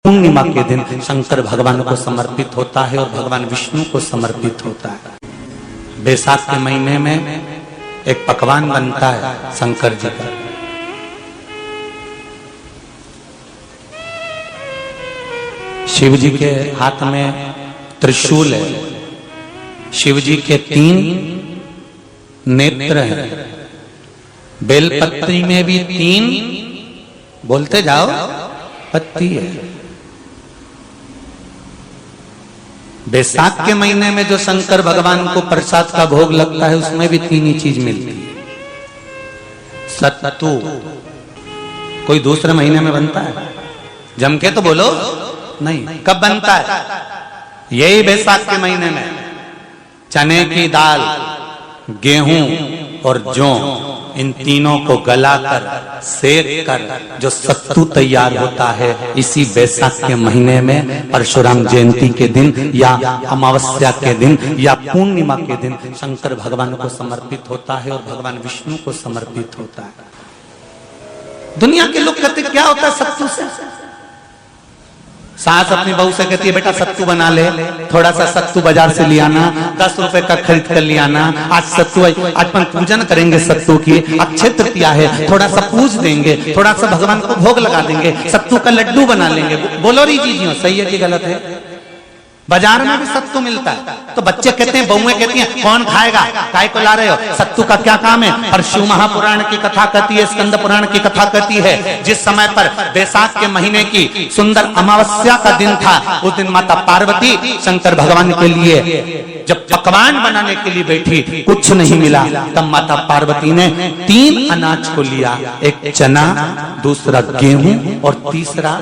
पूर्णिमा के दिन शंकर भगवान को समर्पित होता है और भगवान विष्णु को समर्पित होता है। बैसाख के महीने में एक पकवान बनता है शंकर जी का। शिव जी के हाथ में त्रिशूल है, शिव जी के 3 नेत्र हैं, बेलपत्री में भी 3 बोलते जाओ पत्ती है। बैसाख के महीने में जो शंकर भगवान को प्रसाद का भोग लगता है उसमें भी 3 ही चीज मिलती है। सत्तू कोई दूसरे महीने में बनता है, जम के तो बोलो नहीं, कब बनता है? यही बैसाख के महीने में। चने की दाल, गेहूं और जौ, इन तीनों को गलाकर सेक कर जो सत्तू तैयार होता है, इसी बैसाख के महीने में परशुराम जयंती के दिन या अमावस्या के दिन या पूर्णिमा के दिन शंकर भगवान को समर्पित होता है और भगवान विष्णु को समर्पित होता है। दुनिया के लोग कहते क्या होता है सत्तू से? सास अपनी बहू से कहती है बेटा सत्तू बना ले, थोड़ा सा सत्तू बाजार से ले आना, 10 रुपए का खरीद कर ले आना। आज सत्तू, आज अपन पूजन करेंगे सत्तू की, अक्षय तृतीया है, थोड़ा सा पूज देंगे, थोड़ा सा भगवान को भोग लगा देंगे, सत्तू का लड्डू बना लेंगे। बोलो री जी सही है कि गलत है? बाजार में भी सत्तू मिलता है तो बच्चे कहते हैं, बहुएं कहती हैं कौन खाएगा, काय को ला रहे हो, सत्तू का क्या काम है? पर शिव महापुराण की कथा कहती है, स्कंद पुराण की कथा कहती है, जिस समय पर बैसाख के महीने की सुंदर अमावस्या का दिन था, उस दिन माता पार्वती शंकर भगवान के लिए जब पकवान बनाने के लिए बैठी, कुछ नहीं मिला, तब माता पार्वती ने 3 अनाज को लिया, एक चना, दूसरा गेहूं और तीसरा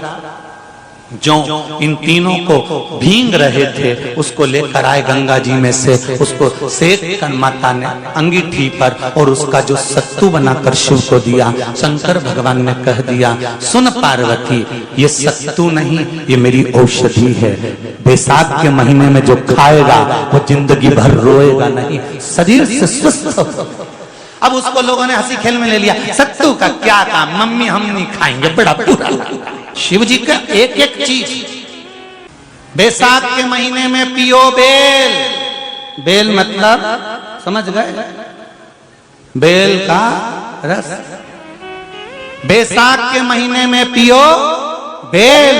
जो इन तीनों को भींग रहे थे उसको लेकर आए गंगा जी में से, उसको सेक कर माता ने अंगीठी पर और उसका जो सत्तू बनाकर शिव को दिया। शंकर भगवान ने कह दिया, सुन पार्वती, ये सत्तू नहीं, ये मेरी औषधि है। बैसाख के महीने में जो खाएगा वो जिंदगी भर रोएगा नहीं, शरीर से स्वस्थ। अब उसको लोगों ने हंसी खेल में ले लिया, सत्तू का क्या काम, मम्मी हम नहीं खाएंगे, बड़ा पूरा। शिव जी का एक एक चीज बैसाख के महीने में पियो बेल। बेल मतलब समझ गए? बेल का रस। बैसाख के महीने में पियो बेल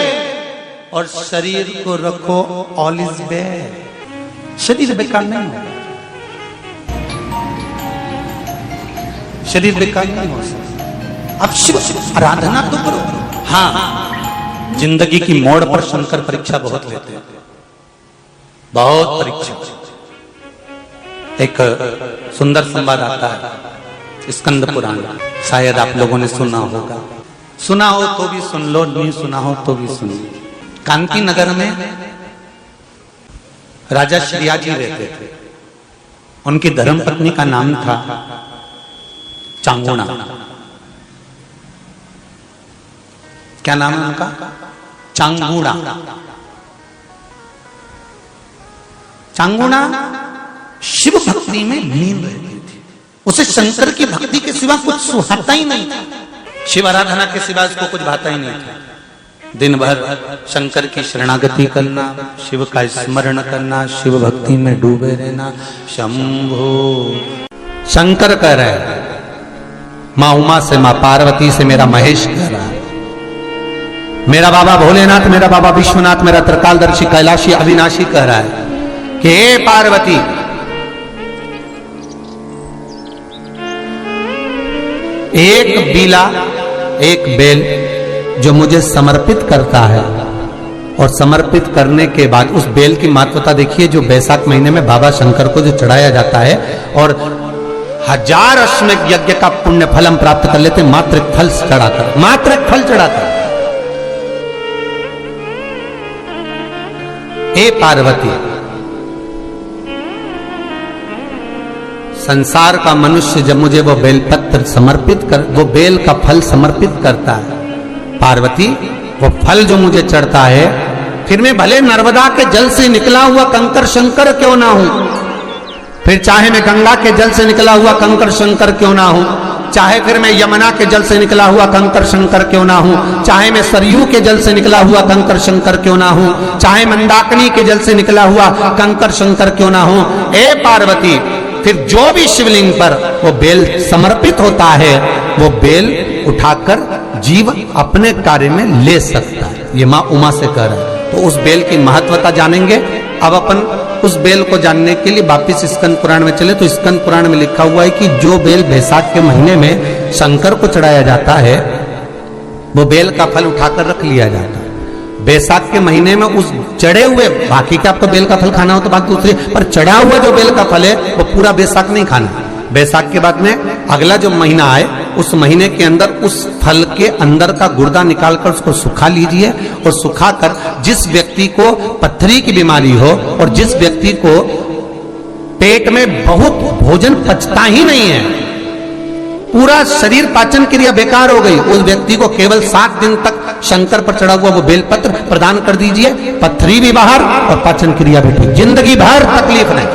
और शरीर को रखो ऑलिव बेल, शरीर बेकार नहीं होगा, शरीर बेकार नहीं हो सकता। अब शिव आराधना तो करो। हाँ, जिंदगी की मोड़ पर शंकर परीक्षा बहुत लेते हैं, बहुत परीक्षा। एक सुंदर संवाद आता है स्कंद पुराण, शायद आप लोगों ने सुना होगा, सुना हो तो भी सुन लो, नहीं सुना हो तो भी सुन लो। कांति नगर में राजा श्रियाजी रहते थे, उनकी धर्मपत्नी का नाम था चांगुणा। क्या नाम है उनका? चांगुणा। चांगुणा शिव भक्ति में लीन रहती थी, उसे शंकर की भक्ति के सिवा कुछ सुहाता ही नहीं था, शिव आराधना के सिवा उसको कुछ भाता ही नहीं था। दिन भर शंकर की शरणागति करना, शिव का स्मरण करना, शिव भक्ति में डूबे रहना। शंभो शंकर कह रहे, माँ उमा से, माँ पार्वती से मेरा महेश कह रहा है, मेरा बाबा भोलेनाथ, मेरा बाबा विश्वनाथ, मेरा त्रिकालदर्शी कैलाशी अविनाशी कह रहा है कि हे पार्वती, एक बीला, एक बेल जो मुझे समर्पित करता है, और समर्पित करने के बाद उस बेल की महत्वता देखिए, जो बैसाख महीने में बाबा शंकर को जो चढ़ाया जाता है और 1000 अश्वमेध यज्ञ का पुण्य फल हम प्राप्त कर लेते, मात्र एक फल चढ़ाकर, मात्र एक फल चढ़ाकर। हे पार्वती, संसार का मनुष्य जब मुझे वो बेलपत्र समर्पित कर, वो बेल का फल समर्पित करता है, पार्वती वो फल जो मुझे चढ़ता है, फिर मैं भले नर्मदा के जल से निकला हुआ कंकर शंकर क्यों ना हूं, फिर चाहे मैं गंगा के जल से निकला हुआ कंकर शंकर क्यों ना हूं, चाहे फिर मैं यमुना के जल से निकला हुआ कंकर शंकर क्यों ना हूं, चाहे मैं सरयू के जल से निकला हुआ कंकर शंकर क्यों ना हूं, चाहे मंदाकिनी के जल से निकला हुआ कंकर शंकर क्यों ना हूं, ए पार्वती फिर जो भी शिवलिंग पर वो बेल समर्पित होता है वो बेल उठाकर जीव अपने कार्य में ले सकता है। ये माँ उमा से कह रहा है। तो उस बेल की महत्वता जानेंगे। अब अपन उस बेल को जानने के लिए वापिस स्कंद पुराण में चले तो स्कंद पुराण में लिखा हुआ है कि जो बेल बैसाख के महीने में शंकर को चढ़ाया जाता है वो बेल का फल उठाकर रख लिया जाता है। बैसाख के महीने में उस चढ़े हुए, बाकी का आपको बेल का फल खाना हो तो बात दूसरी, पर चढ़ा हुआ जो बेल का फल है वो पूरा बैसाख नहीं खाना। बैसाख के बाद में अगला जो महीना आए उस महीने के अंदर उस फल के अंदर का गुर्दा निकालकर उसको सुखा लीजिए और सुखाकर जिस व्यक्ति को पथरी की बीमारी हो और जिस व्यक्ति को पेट में बहुत भोजन पचता ही नहीं है, पूरा शरीर पाचन क्रिया बेकार हो गई, उस व्यक्ति को केवल 7 दिन तक शंकर पर चढ़ा हुआ वो बेलपत्र प्रदान कर दीजिए। पथरी भी बाहर और पाचन क्रिया भी ठीक, जिंदगी भर तकलीफ नहीं।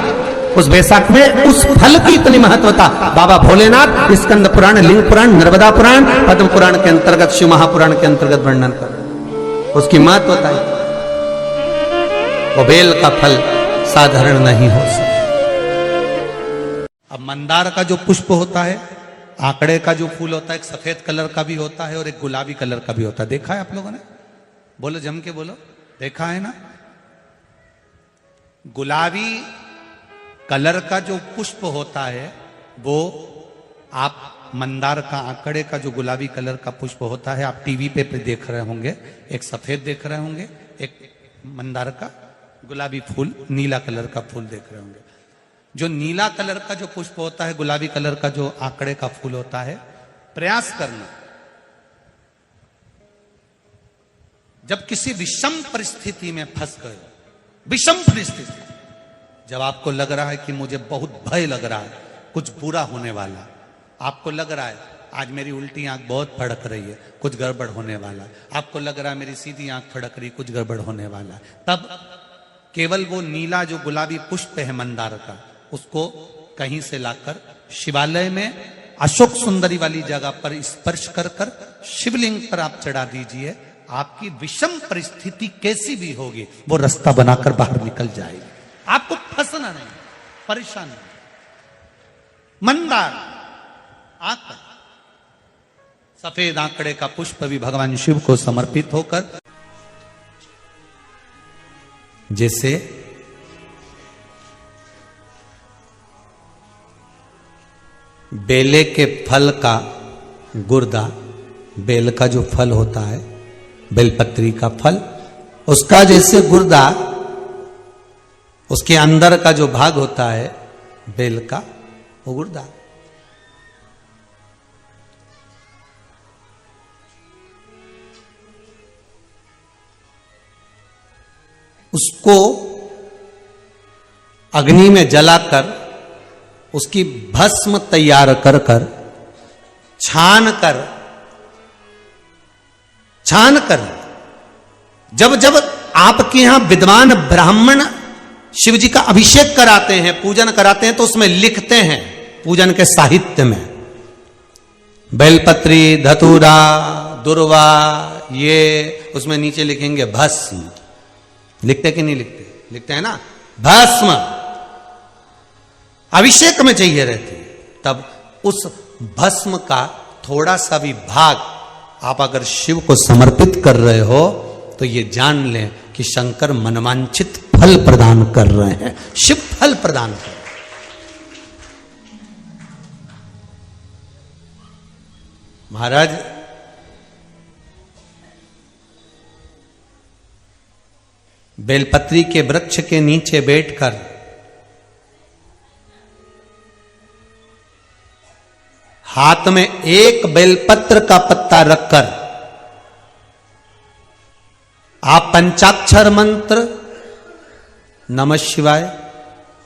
उस बैसाख में उस फल की इतनी महत्वता बाबा भोलेनाथ स्कंद पुराण, लिंग पुराण, नर्मदा पुराण, पद्म पुराण के अंतर्गत, शिव महापुराण के अंतर्गत वर्णन कर उसकी महत्वता है। वो बेल का फल साधारण नहीं हो सकता। अब मंदार का जो पुष्प होता है, आंकड़े का जो फूल होता है, एक सफेद कलर का भी होता है और एक गुलाबी कलर का भी होता है। देखा है आप लोगों ने? बोलो, जम के बोलो, देखा है ना? गुलाबी कलर का जो पुष्प होता है वो आप मंदार का, आंकड़े का जो गुलाबी कलर का पुष्प होता है आप टीवी पे देख रहे होंगे, एक सफेद देख रहे होंगे, एक मंदार का गुलाबी फूल, नीला कलर का फूल देख रहे होंगे। जो नीला कलर का जो पुष्प होता है, गुलाबी कलर का जो आंकड़े का फूल होता है, प्रयास करना जब किसी विषम परिस्थिति में फंस गए, विषम परिस्थिति, जब आपको लग रहा है कि मुझे बहुत भय लग रहा है, कुछ बुरा होने वाला, आपको लग रहा है आज मेरी उल्टी आंख बहुत फड़क रही है, कुछ गड़बड़ होने वाला, आपको लग रहा है मेरी सीधी आंख फड़क रही, कुछ गड़बड़ होने वाला, तब केवल वो नीला जो गुलाबी पुष्प है मंदार का, उसको कहीं से लाकर शिवालय में अशोक सुंदरी वाली जगह पर स्पर्श कर कर शिवलिंग पर आप चढ़ा दीजिए। आपकी विषम परिस्थिति कैसी भी होगी वो रास्ता बनाकर बाहर निकल जाएगी, आपको फंसना नहीं, परेशान नहीं। मंदार आंकड़ा, सफेद आंकड़े का पुष्प भी भगवान शिव को समर्पित होकर, जैसे बेले के फल का गुर्दा, बेल का जो फल होता है, बेलपत्री का फल, उसका जैसे गुर्दा, उसके अंदर का जो भाग होता है बेल का, वो गुर्दा, उसको अग्नि में जलाकर उसकी भस्म तैयार कर कर छान कर जब जब आपके यहां विद्वान ब्राह्मण शिव जी का अभिषेक कराते हैं, पूजन कराते हैं, तो उसमें लिखते हैं पूजन के साहित्य में बेलपत्री, धतूरा, दुर्वा, ये उसमें नीचे लिखेंगे भस्म। लिखते कि नहीं लिखते? लिखते हैं ना, भस्म अभिषेक में चाहिए रहती है। तब उस भस्म का थोड़ा सा भी भाग आप अगर शिव को समर्पित कर रहे हो तो ये जान लें कि शंकर मनवांछित फल प्रदान कर रहे हैं, शिव फल प्रदान कर रहे हैं। महाराज बेलपत्री के वृक्ष के नीचे बैठकर हाथ में एक बेलपत्र का पत्ता रखकर आप पंचाक्षर मंत्र नमः शिवाय,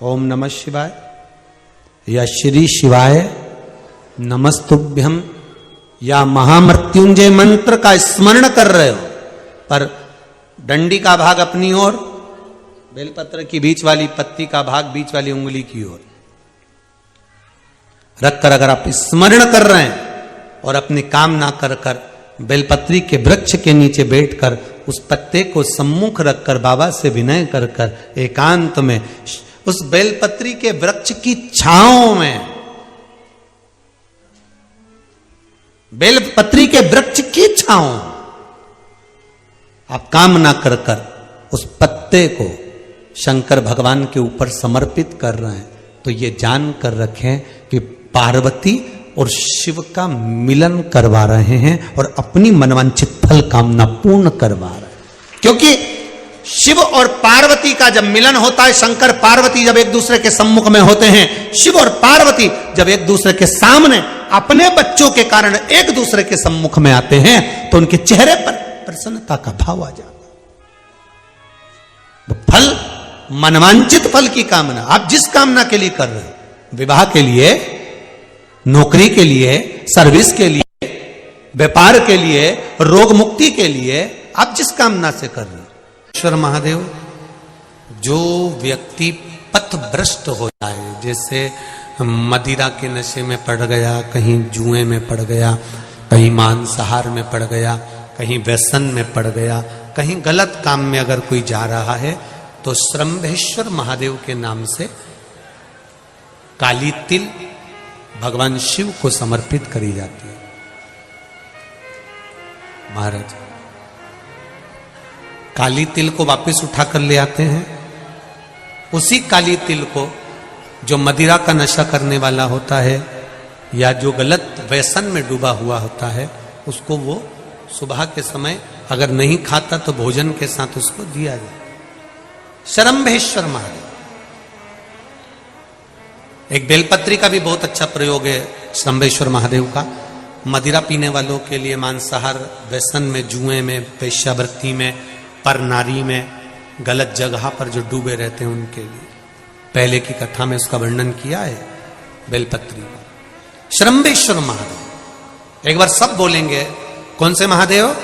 ओम नमः शिवाय या श्री शिवाय नमस्तुभ्यम या महामृत्युंजय मंत्र का स्मरण कर रहे हो, पर डंडी का भाग अपनी ओर, बेलपत्र की बीच वाली पत्ती का भाग बीच वाली उंगली की ओर रखकर अगर आप स्मरण कर रहे हैं और अपनी कामना कर कर बेलपत्री के वृक्ष के नीचे बैठकर उस पत्ते को सम्मुख रखकर बाबा से विनय कर कर एकांत में उस बेलपत्री के वृक्ष की छांव में, बेलपत्री के वृक्ष की छांव आप कामना कर कर उस पत्ते को शंकर भगवान के ऊपर समर्पित कर रहे हैं, तो ये जान कर रखें कि पार्वती और शिव का मिलन करवा रहे हैं और अपनी मनवांछित फल कामना पूर्ण करवा रहे हैं। क्योंकि शिव और पार्वती का जब मिलन होता है, शंकर पार्वती जब एक दूसरे के सम्मुख में होते हैं, शिव और पार्वती जब एक दूसरे के सामने अपने बच्चों के कारण एक दूसरे के सम्मुख में आते हैं, तो उनके चेहरे पर प्रसन्नता का भाव आ जाता है। फल, मनवांचित फल की कामना आप जिस कामना के लिए कर रहे हैं, विवाह के लिए, नौकरी के लिए, सर्विस के लिए, व्यापार के लिए, रोग मुक्ति के लिए, आप जिस कामना से कर रहे हैं। ईश्वर महादेव, जो व्यक्ति पथभ्रष्ट हो जाए, जैसे मदिरा के नशे में पड़ गया, कहीं जुए में पड़ गया, कहीं मांसाहार में पड़ गया, कहीं व्यसन में पड़ गया, कहीं गलत काम में अगर कोई जा रहा है, तो श्रंभेश्वर महादेव के नाम से काली तिल भगवान शिव को समर्पित करी जाती है। महाराज काली तिल को वापस उठा कर ले आते हैं। उसी काली तिल को जो मदिरा का नशा करने वाला होता है या जो गलत व्यसन में डूबा हुआ होता है, उसको वो सुबह के समय अगर नहीं खाता तो भोजन के साथ उसको दिया जाए। श्रंभेश्वर महादेव, एक बेलपत्री का भी बहुत अच्छा प्रयोग है श्रंभेश्वर महादेव का। मदिरा पीने वालों के लिए, मांसाहार, व्यसन में, जुए में, वेश्यावृत्ति में, पर नारी में, गलत जगह पर जो डूबे रहते हैं उनके लिए पहले की कथा में उसका वर्णन किया है बेलपत्री का। श्रंभेश्वर महादेव, एक बार सब बोलेंगे, कौन से महादेव?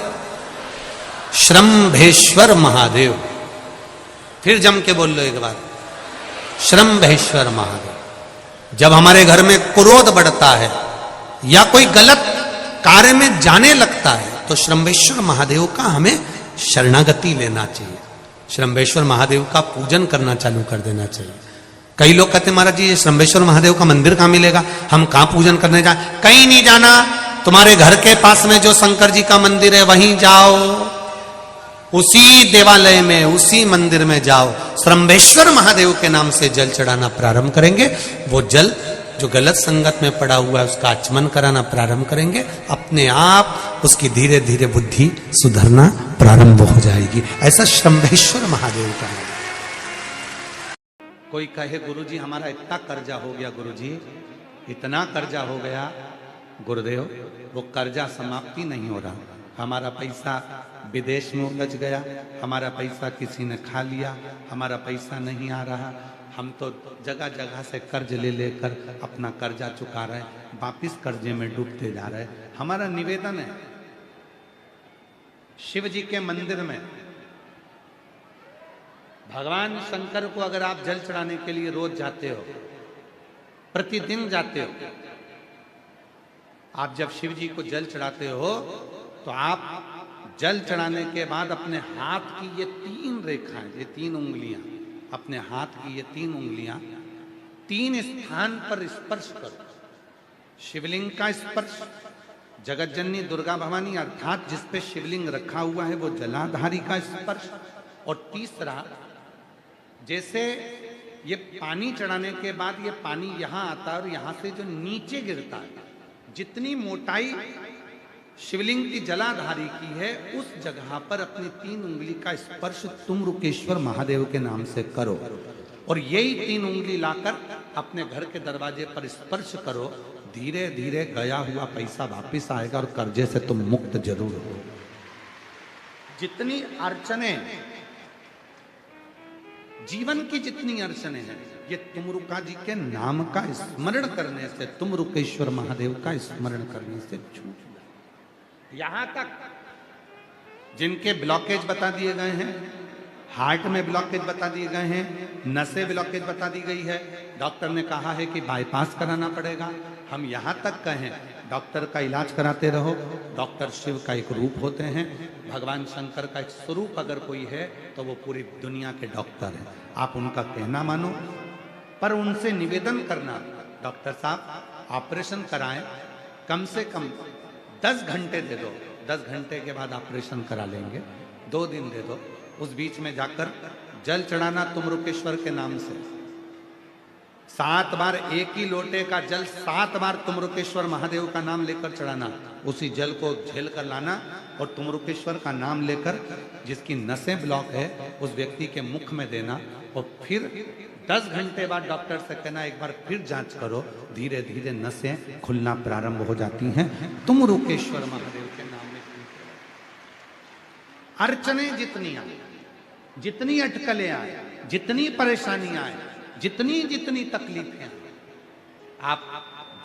श्रंभेश्वर महादेव। फिर जम के बोल लो एक बार, श्रंभेश्वर महादेव। जब हमारे घर में क्रोध बढ़ता है या कोई गलत कार्य में जाने लगता है, तो श्रंभेश्वर महादेव का हमें शरणागति लेना चाहिए, श्रंभेश्वर महादेव का पूजन करना चालू कर देना चाहिए। कई लोग कहते हैं महाराज जी ये श्रंभेश्वर महादेव का मंदिर कहाँ मिलेगा, हम कहाँ पूजन करने जाए? कहीं नहीं जाना, तुम्हारे घर के पास में जो शंकर जी का मंदिर है वहीं जाओ, उसी देवालय में, उसी मंदिर में जाओ, श्रंभेश्वर महादेव के नाम से जल चढ़ाना प्रारंभ करेंगे। वो जल जो गलत संगत में पड़ा हुआ है उसका आचमन कराना प्रारंभ करेंगे, अपने आप उसकी धीरे धीरे बुद्धि सुधरना प्रारंभ हो जाएगी। ऐसा श्रंभेश्वर महादेव का नाम। कोई कहे गुरुजी हमारा इतना कर्जा हो गया, गुरुजी इतना कर्जा हो गया, गुरुदेव वो कर्जा समाप्ति नहीं हो रहा, हमारा पैसा विदेश में उलझ गया, हमारा पैसा किसी ने खा लिया, हमारा पैसा नहीं आ रहा, हम तो जगह जगह से कर्ज ले लेकर अपना कर्जा चुका रहे हैं, वापिस कर्जे में डूबते जा रहे हैं। हमारा निवेदन है, शिव जी के मंदिर में भगवान शंकर को अगर आप जल चढ़ाने के लिए रोज जाते हो, प्रतिदिन जाते हो, आप जब शिव जी को जल चढ़ाते हो तो आप जल चढ़ाने के बाद अपने हाथ की ये 3 रेखाएं, ये 3 उंगलियां, अपने हाथ की ये 3 उंगलियां 3 स्थान पर स्पर्श करो। शिवलिंग का स्पर्श, जगत जननी दुर्गा भवानी अर्थात जिस पे शिवलिंग रखा हुआ है वो जलाधारी का स्पर्श, और तीसरा जैसे ये पानी चढ़ाने के बाद ये पानी यहाँ आता है और यहाँ से जो नीचे गिरता है, जितनी मोटाई शिवलिंग की जलाधारी की है उस जगह पर अपनी 3 उंगली का स्पर्श तुम रुकेश्वर महादेव के नाम से करो, और यही 3 उंगली लाकर अपने घर के दरवाजे पर स्पर्श करो। धीरे धीरे गया हुआ पैसा वापिस आएगा और कर्जे से तुम मुक्त जरूर हो। जितनी अड़चने, जीवन की जितनी अड़चने हैं, ये तुमरुका जी के नाम का स्मरण करने से, तुम रुकेश्वर महादेव का स्मरण करने से छूट जाए। यहां तक जिनके ब्लॉकेज बता दिए गए हैं, हार्ट में ब्लॉकेज बता दिए गए हैं, नसें ब्लॉकेज बता दी गई है। डॉक्टर ने कहा है कि बाईपास कराना पड़ेगा। हम यहाँ तक कहें डॉक्टर का इलाज कराते रहो। डॉक्टर शिव का एक रूप होते हैं, भगवान शंकर का एक स्वरूप अगर कोई है तो वो पूरी दुनिया के डॉक्टर हैं। आप उनका कहना मानो, पर उनसे निवेदन करना, डॉक्टर साहब ऑपरेशन कराएं, कम से कम 10 घंटे दे दो, 10 घंटे के बाद ऑपरेशन करा लेंगे, 2 दिन दे दो। उस बीच में जाकर जल चढ़ाना तुमरुकेश्वर के नाम से, 7 बार एक ही लोटे का जल 7 बार तुमरुकेश्वर महादेव का नाम लेकर चढ़ाना, उसी जल को झेल कर लाना और तुमरुकेश्वर का नाम लेकर जिसकी नसें ब्लॉक है उस व्यक्ति के मुख में देना, और फिर 10 घंटे बाद डॉक्टर से कहना एक बार फिर जांच करो, धीरे धीरे नसें खुलना प्रारंभ हो जाती हैं। तुमरुकेश्वर महादेव के नाम में अर्चने जितनी आए, जितनी अटकलें आए, जितनी परेशानियां आए, जितनी जितनी तकलीफें, आप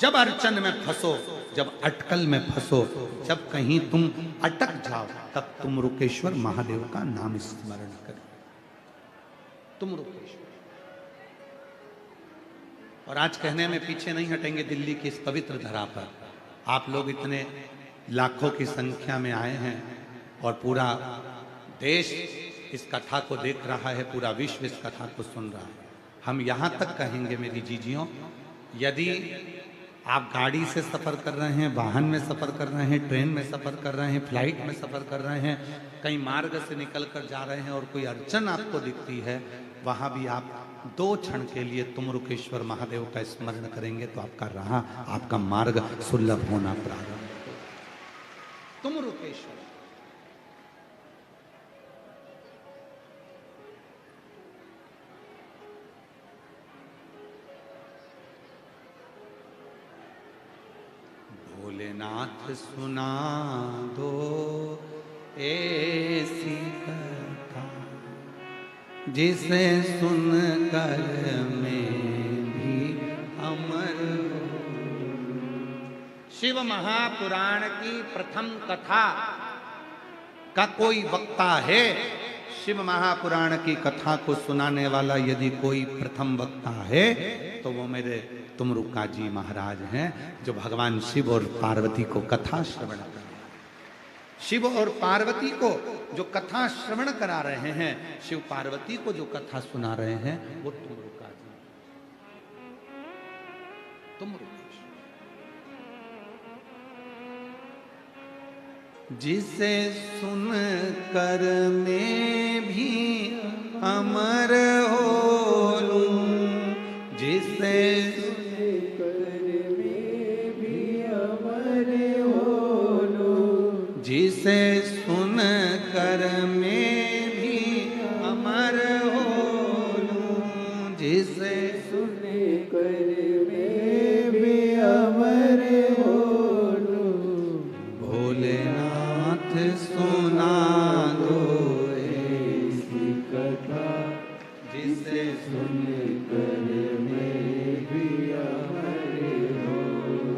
जब अर्चन में फंसो, जब अटकल में फंसो, जब कहीं तुम अटक जाओ, तब तुमरुकेश्वर महादेव का नाम स्मरण करो। तुमरुकेश्वर। और आज कहने में पीछे नहीं हटेंगे, दिल्ली की इस पवित्र धरा पर आप लोग इतने लाखों की संख्या में आए हैं और पूरा देश इस कथा को देख रहा है, पूरा विश्व इस कथा को सुन रहा है। हम यहाँ तक कहेंगे मेरी जीजियों, यदि आप गाड़ी से सफ़र कर रहे हैं, वाहन में सफ़र कर रहे हैं, ट्रेन में सफ़र कर रहे हैं, फ्लाइट में सफ़र कर रहे हैं, कहीं मार्ग से निकल कर जा रहे हैं और कोई अड़चन आपको दिखती है, वहाँ भी आप 2 क्षण के लिए तुमरुकेश्वर महादेव का स्मरण करेंगे तो आपका राह, आपका मार्ग सुलभ होना प्रारंभ। तुमरुकेश्वर। भोलेनाथ सुना दो ऐसी कथा जिसे सुनकर मैं भी अमर हूं। शिव महापुराण की प्रथम कथा का कोई वक्ता है? शिव महापुराण की कथा को सुनाने वाला यदि कोई प्रथम वक्ता है तो वो मेरे तुमरुका जी महाराज हैं, जो भगवान शिव और पार्वती को कथा श्रवण कर, शिव और पार्वती को जो कथा श्रवण करा रहे हैं, शिव पार्वती को जो कथा सुना रहे हैं, वो तुमरुका जी। जिसे सुन कर मैं भी अमर हो लूं, जिसे जिसे सुन कर मैं भी अमर हो लूं, जिसे सुन कर मैं भी अमर हो लूं। भोलेनाथ सुना दो ऐसी कथा जिसे सुन कर मैं भी अमर हो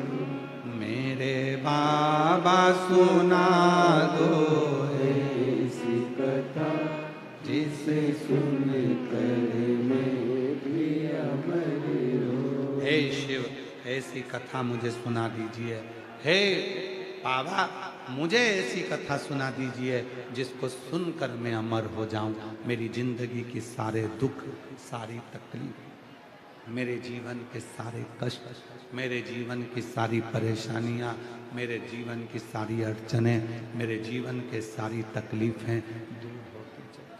लूं। मेरे बाबा सुना दो ऐसी कथा जिसे सुन कर मैं भी अमर हो। हे शिव, ऐसी कथा मुझे सुना दीजिए। हे बाबा, मुझे ऐसी कथा सुना दीजिए जिसको सुनकर मैं अमर हो जाऊं। मेरी जिंदगी की सारे दुख, सारी तकलीफ, मेरे जीवन के सारे कष्ट, मेरे जीवन की सारी परेशानियां, मेरे जीवन की सारी अड़चनें, मेरे जीवन के सारी तकलीफें दूर होती चली,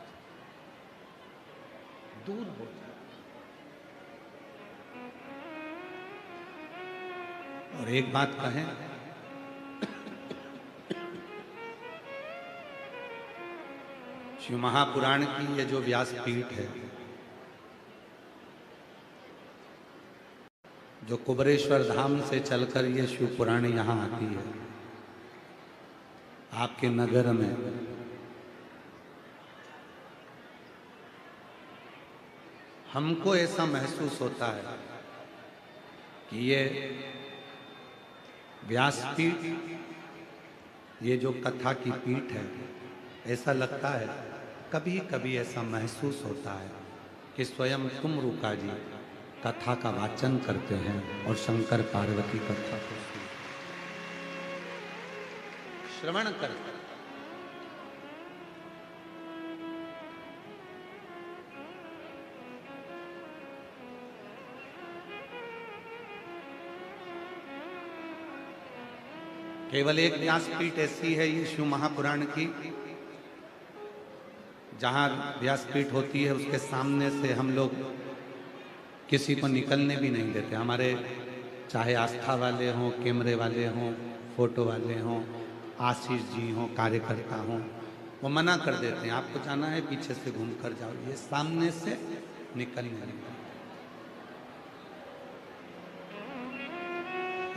दूर हो जाए। और एक बात कहें, शिव महापुराण की ये जो व्यासपीठ है, जो कुबरेश्वर धाम से चलकर ये शिव पुराण यहाँ आती है, आपके नगर में, हमको ऐसा महसूस होता है कि ये व्यासपीठ, ये जो कथा की पीठ है, ऐसा लगता है कभी कभी ऐसा महसूस होता है कि स्वयं तुम रुका जी कथा का वाचन करते हैं और शंकर पार्वती कथा को श्रवण करते हैं। केवल एक व्यासपीठ ऐसी है ये शिव महापुराण की, जहां व्यासपीठ होती है उसके सामने से हम लोग किसी को निकलने भी नहीं देते। हमारे चाहे आस्था वाले हों, कैमरे वाले हों, फोटो वाले हों, आशीष जी हों, कार्यकर्ता हों, वो मना कर देते हैं, आपको जाना है पीछे से घूम कर जाओ, ये सामने से निकलने नहीं।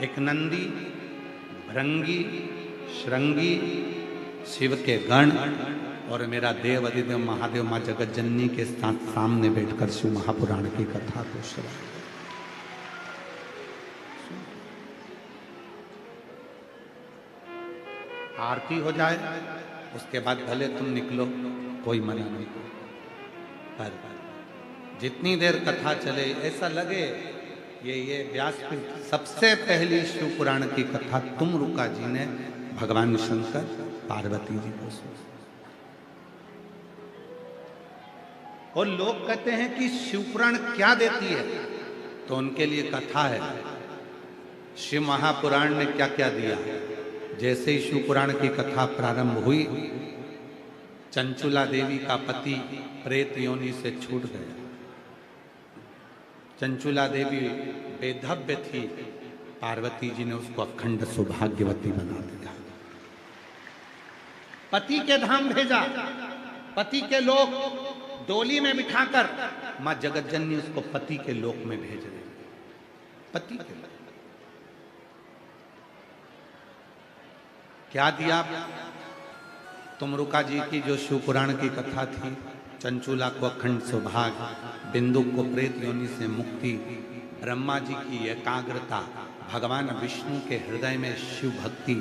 एक नंदी, भृंगी, श्रृंगी, शिव के गण और मेरा देव अधिदेव महादेव माँ जगत जननी के साथ सामने बैठकर शिव महापुराण की कथा को श्रवण। आरती हो जाए उसके बाद भले तुम निकलो, कोई मना नहीं, पर जितनी देर कथा चले ऐसा लगे ये व्यासपीठ सबसे पहली शिव पुराण की कथा तुम रुका जी ने भगवान शंकर पार्वती जी को सुनाई। और लोग कहते हैं कि शिव पुराण क्या देती है, तो उनके लिए कथा है शिव महापुराण ने क्या क्या दिया। जैसे ही शिव पुराण की कथा प्रारंभ हुई, चंचुला देवी का पति प्रेत योनि से छूट गया। चंचुला देवी बेधव्य थी, पार्वती जी ने उसको अखंड सौभाग्यवती बना दिया। पति के धाम भेजा, पति के लोक डोली में बिठाकर मां जगत जननी उसको पति के लोक में भेज रही। पति के लोक क्या दिया? तुमरुका जी की जो शिव पुराण की कथा थी, चंचुला को अखंड सौभाग्य, बिंदु को प्रेत योनि से मुक्ति, ब्रह्मा जी की एकाग्रता, भगवान विष्णु के हृदय में शिव भक्ति,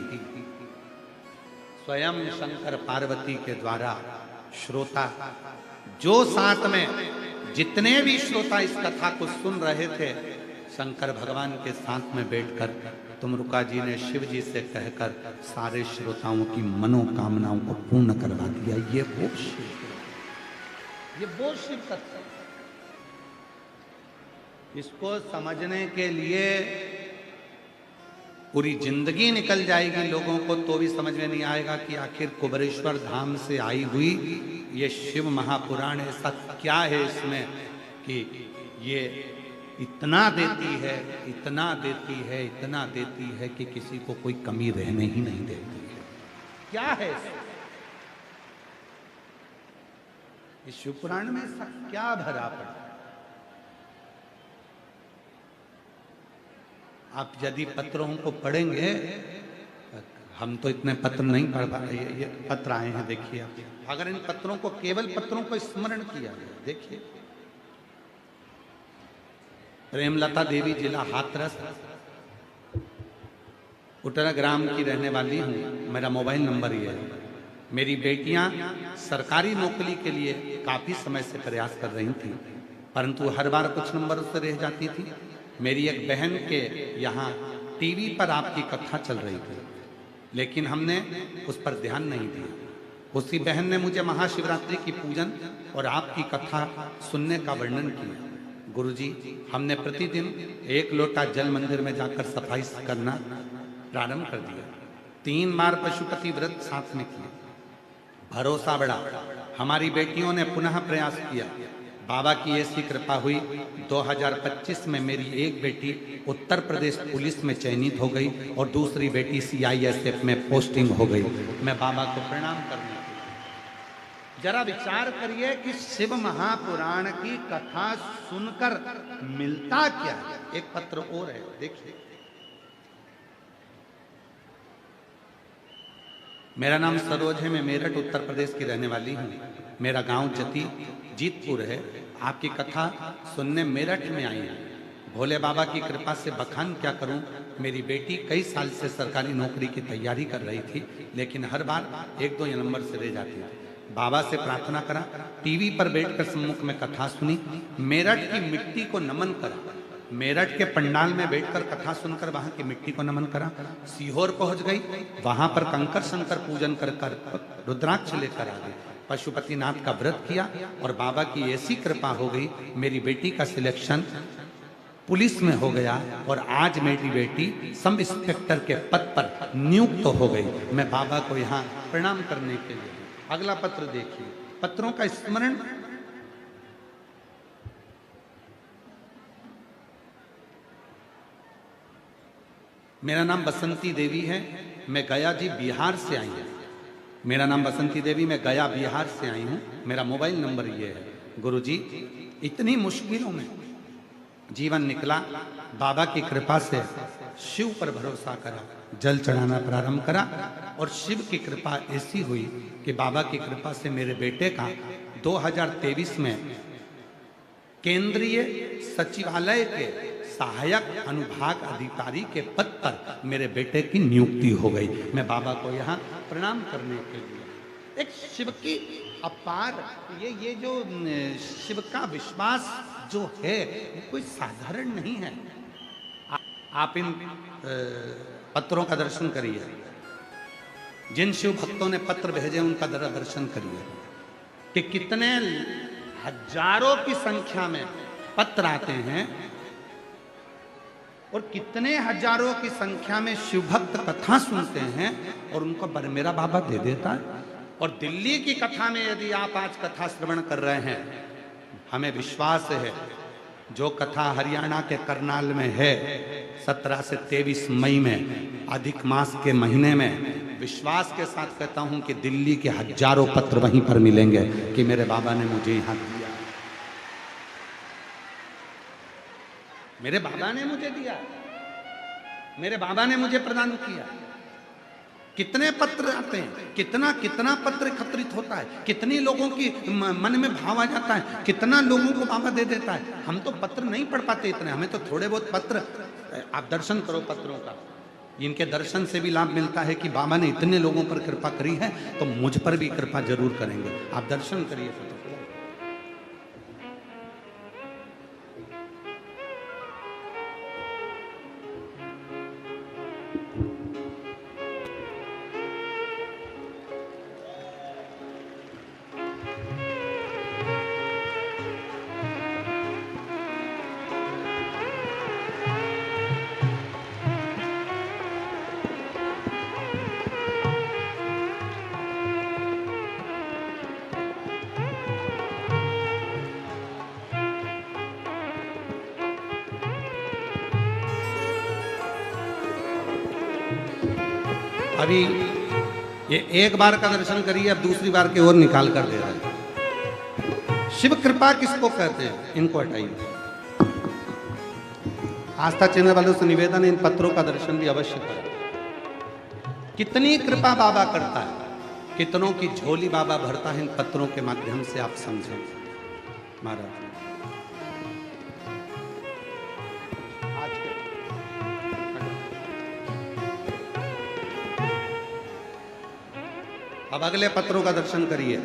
स्वयं शंकर पार्वती के द्वारा श्रोता, जो साथ में जितने भी श्रोता इस कथा को सुन रहे थे, शंकर भगवान के साथ में बैठकर तुमरुका जी ने शिव जी से कहकर सारे श्रोताओं की मनोकामनाओं को पूर्ण करवा दिया। ये वो शिव कथा। इसको समझने के लिए पूरी जिंदगी निकल जाएगी लोगों को, तो भी समझ में नहीं आएगा कि आखिर कुबरेश्वर धाम से आई हुई ये शिव महापुराण ऐसा क्या है इसमें कि ये इतना देती है, इतना देती है, इतना देती है कि किसी को कोई कमी रहने ही नहीं देती है। क्या है इस शिव पुराण में ऐसा क्या भरा पड़ा? आप यदि पत्रों को पढ़ेंगे, हम तो इतने पत्र नहीं पढ़ पा रहे, ये पत्र आए हैं देखिए आप। अगर इन पत्रों को, केवल पत्रों को स्मरण किया गया, देखिए प्रेमलता देवी, जिला हाथरस, उटरा ग्राम की रहने वाली हूँ। मेरा मोबाइल नंबर ये है। मेरी बेटियां सरकारी नौकरी के लिए काफी समय से प्रयास कर रही थी, परंतु हर बार कुछ नंबर से रह जाती थी। मेरी एक बहन के यहाँ टीवी पर आपकी कथा चल रही थी, लेकिन हमने उस पर ध्यान नहीं दिया। उसी बहन ने मुझे महाशिवरात्रि की पूजन और आपकी कथा सुनने का वर्णन किया। गुरुजी, हमने प्रतिदिन 1 लोटा जल मंदिर में जाकर सफाई करना प्रारंभ कर दिया। 3 बार पशुपति व्रत साथ में किया। भरोसा बढ़ा। हमारी बेटियों ने पुनः प्रयास किया। बाबा की ऐसी कृपा हुई, 2025 में मेरी एक बेटी उत्तर प्रदेश पुलिस में चयनित हो गई और दूसरी बेटी CISF में पोस्टिंग हो गई। मैं बाबा को प्रणाम करना। जरा विचार करिए कि शिव महापुराण की कथा सुनकर मिलता क्या है। एक पत्र और है, देखिए। मेरा नाम सरोज है, मैं मेरठ उत्तर प्रदेश की रहने वाली हूँ। मेरा गांव जती जीतपुर है। आपकी कथा सुनने मेरठ में आई है। भोले बाबा की कृपा से बखान क्या करूं, मेरी बेटी कई साल से सरकारी नौकरी की तैयारी कर रही थी, लेकिन हर बार 1-2 नंबर से रह जाती थी। बाबा से प्रार्थना करा, टीवी पर बैठकर सम्मुख में कथा सुनी, मेरठ की मिट्टी को नमन करा, मेरठ के पंडाल में बैठकर कथा सुनकर वहां की मिट्टी को नमन करा, सीहोर पहुंच गई, वहां पर कंकर शंकर पूजन कर रुद्राक्ष लेकर आ गई, पशुपतिनाथ का व्रत किया और बाबा की ऐसी कृपा हो गई, मेरी बेटी का सिलेक्शन पुलिस में हो गया और आज मेरी बेटी सब इंस्पेक्टर के पद पर नियुक्त हो गई। मैं बाबा को यहाँ प्रणाम करने के लिए। अगला पत्र देखिए, पत्रों का स्मरण। मेरा नाम बसंती देवी है, मैं गया जी बिहार से आई हूँ। मेरा नाम बसंती देवी, मैं गया बिहार से आई हूँ। मेरा मोबाइल नंबर ये है। गुरुजी, इतनी मुश्किलों में जीवन निकला, बाबा की कृपा से शिव पर भरोसा करा, जल चढ़ाना प्रारंभ करा और शिव की कृपा ऐसी हुई कि बाबा की कृपा से मेरे बेटे का 2023 में केंद्रीय सचिवालय के सहायक अनुभाग अधिकारी के पद पर मेरे बेटे की नियुक्ति हो गई। मैं बाबा को यहाँ प्रणाम करने के लिए। एक शिव की अपार ये जो शिव का विश्वास जो है वो कोई साधारण नहीं है। आप इन पत्रों का दर्शन करिए, जिन शिव भक्तों ने पत्र भेजे उनका दर्शन करिए कि कितने हजारों की संख्या में पत्र आते हैं और कितने हजारों की संख्या में शिव भक्त कथा सुनते हैं और उनको मेरा बाबा दे देता है। और दिल्ली की कथा में यदि आप आज कथा श्रवण कर रहे हैं, हमें विश्वास है जो कथा हरियाणा के करनाल में है 17 से 23 मई में अधिक मास के महीने में, विश्वास के साथ कहता हूं कि दिल्ली के हजारों पत्र वहीं पर मिलेंगे कि मेरे बाबा ने मुझे यहां दिया, मेरे बाबा ने मुझे दिया, मेरे बाबा ने मुझे प्रदान किया। कितने पत्र आते हैं, कितना कितना पत्र एकत्रित होता है, कितनी लोगों की मन में भाव आ जाता है, कितना लोगों को बाबा दे देता है। हम तो पत्र नहीं पढ़ पाते इतने, हमें तो थोड़े बहुत पत्र। आप दर्शन करो पत्रों का, इनके दर्शन से भी लाभ मिलता है कि बाबा ने इतने लोगों पर कृपा करी है तो मुझ पर भी कृपा जरूर करेंगे। आप दर्शन करिए पत्र। अभी ये एक बार का दर्शन करिए, अब दूसरी बार की ओर निकाल कर दे रहा है। शिव कृपा किसको कहते हैं, इनको हटाइए। आस्था चैनल वालों से निवेदन है, इन पत्रों का दर्शन भी अवश्य करें। कितनी कृपा बाबा करता है, कितनों की झोली बाबा भरता है, इन पत्रों के माध्यम से आप समझें। महाराज अब अगले पत्रों का दर्शन करिए।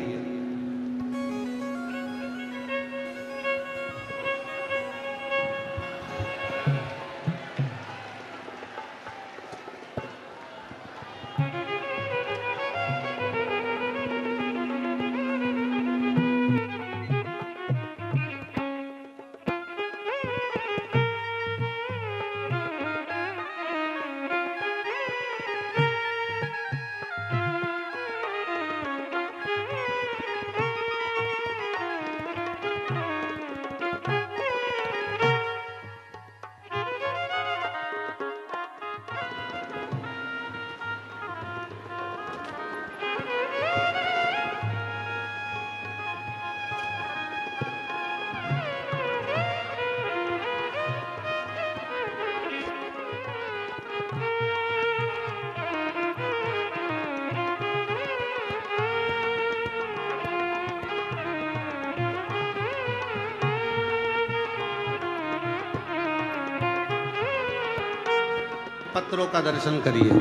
पत्रों का दर्शन करिए।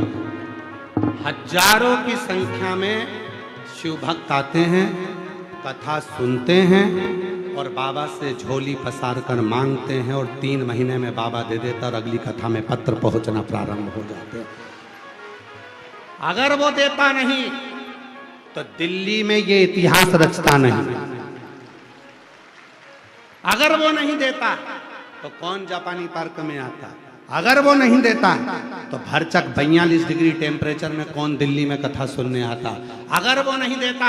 हजारों की संख्या में शिव भक्त आते हैं, कथा सुनते हैं और बाबा से झोली पसार कर मांगते हैं और 3 महीने में बाबा दे देता और अगली कथा में पत्र पहुंचना प्रारंभ हो जाते हैं। अगर वो देता नहीं तो दिल्ली में ये इतिहास रचता नहीं। अगर वो नहीं देता तो कौन जापानी पार्क में आता? अगर वो नहीं देता तो भरचक 42 डिग्री टेम्परेचर में कौन दिल्ली में कथा सुनने आता? अगर वो नहीं देता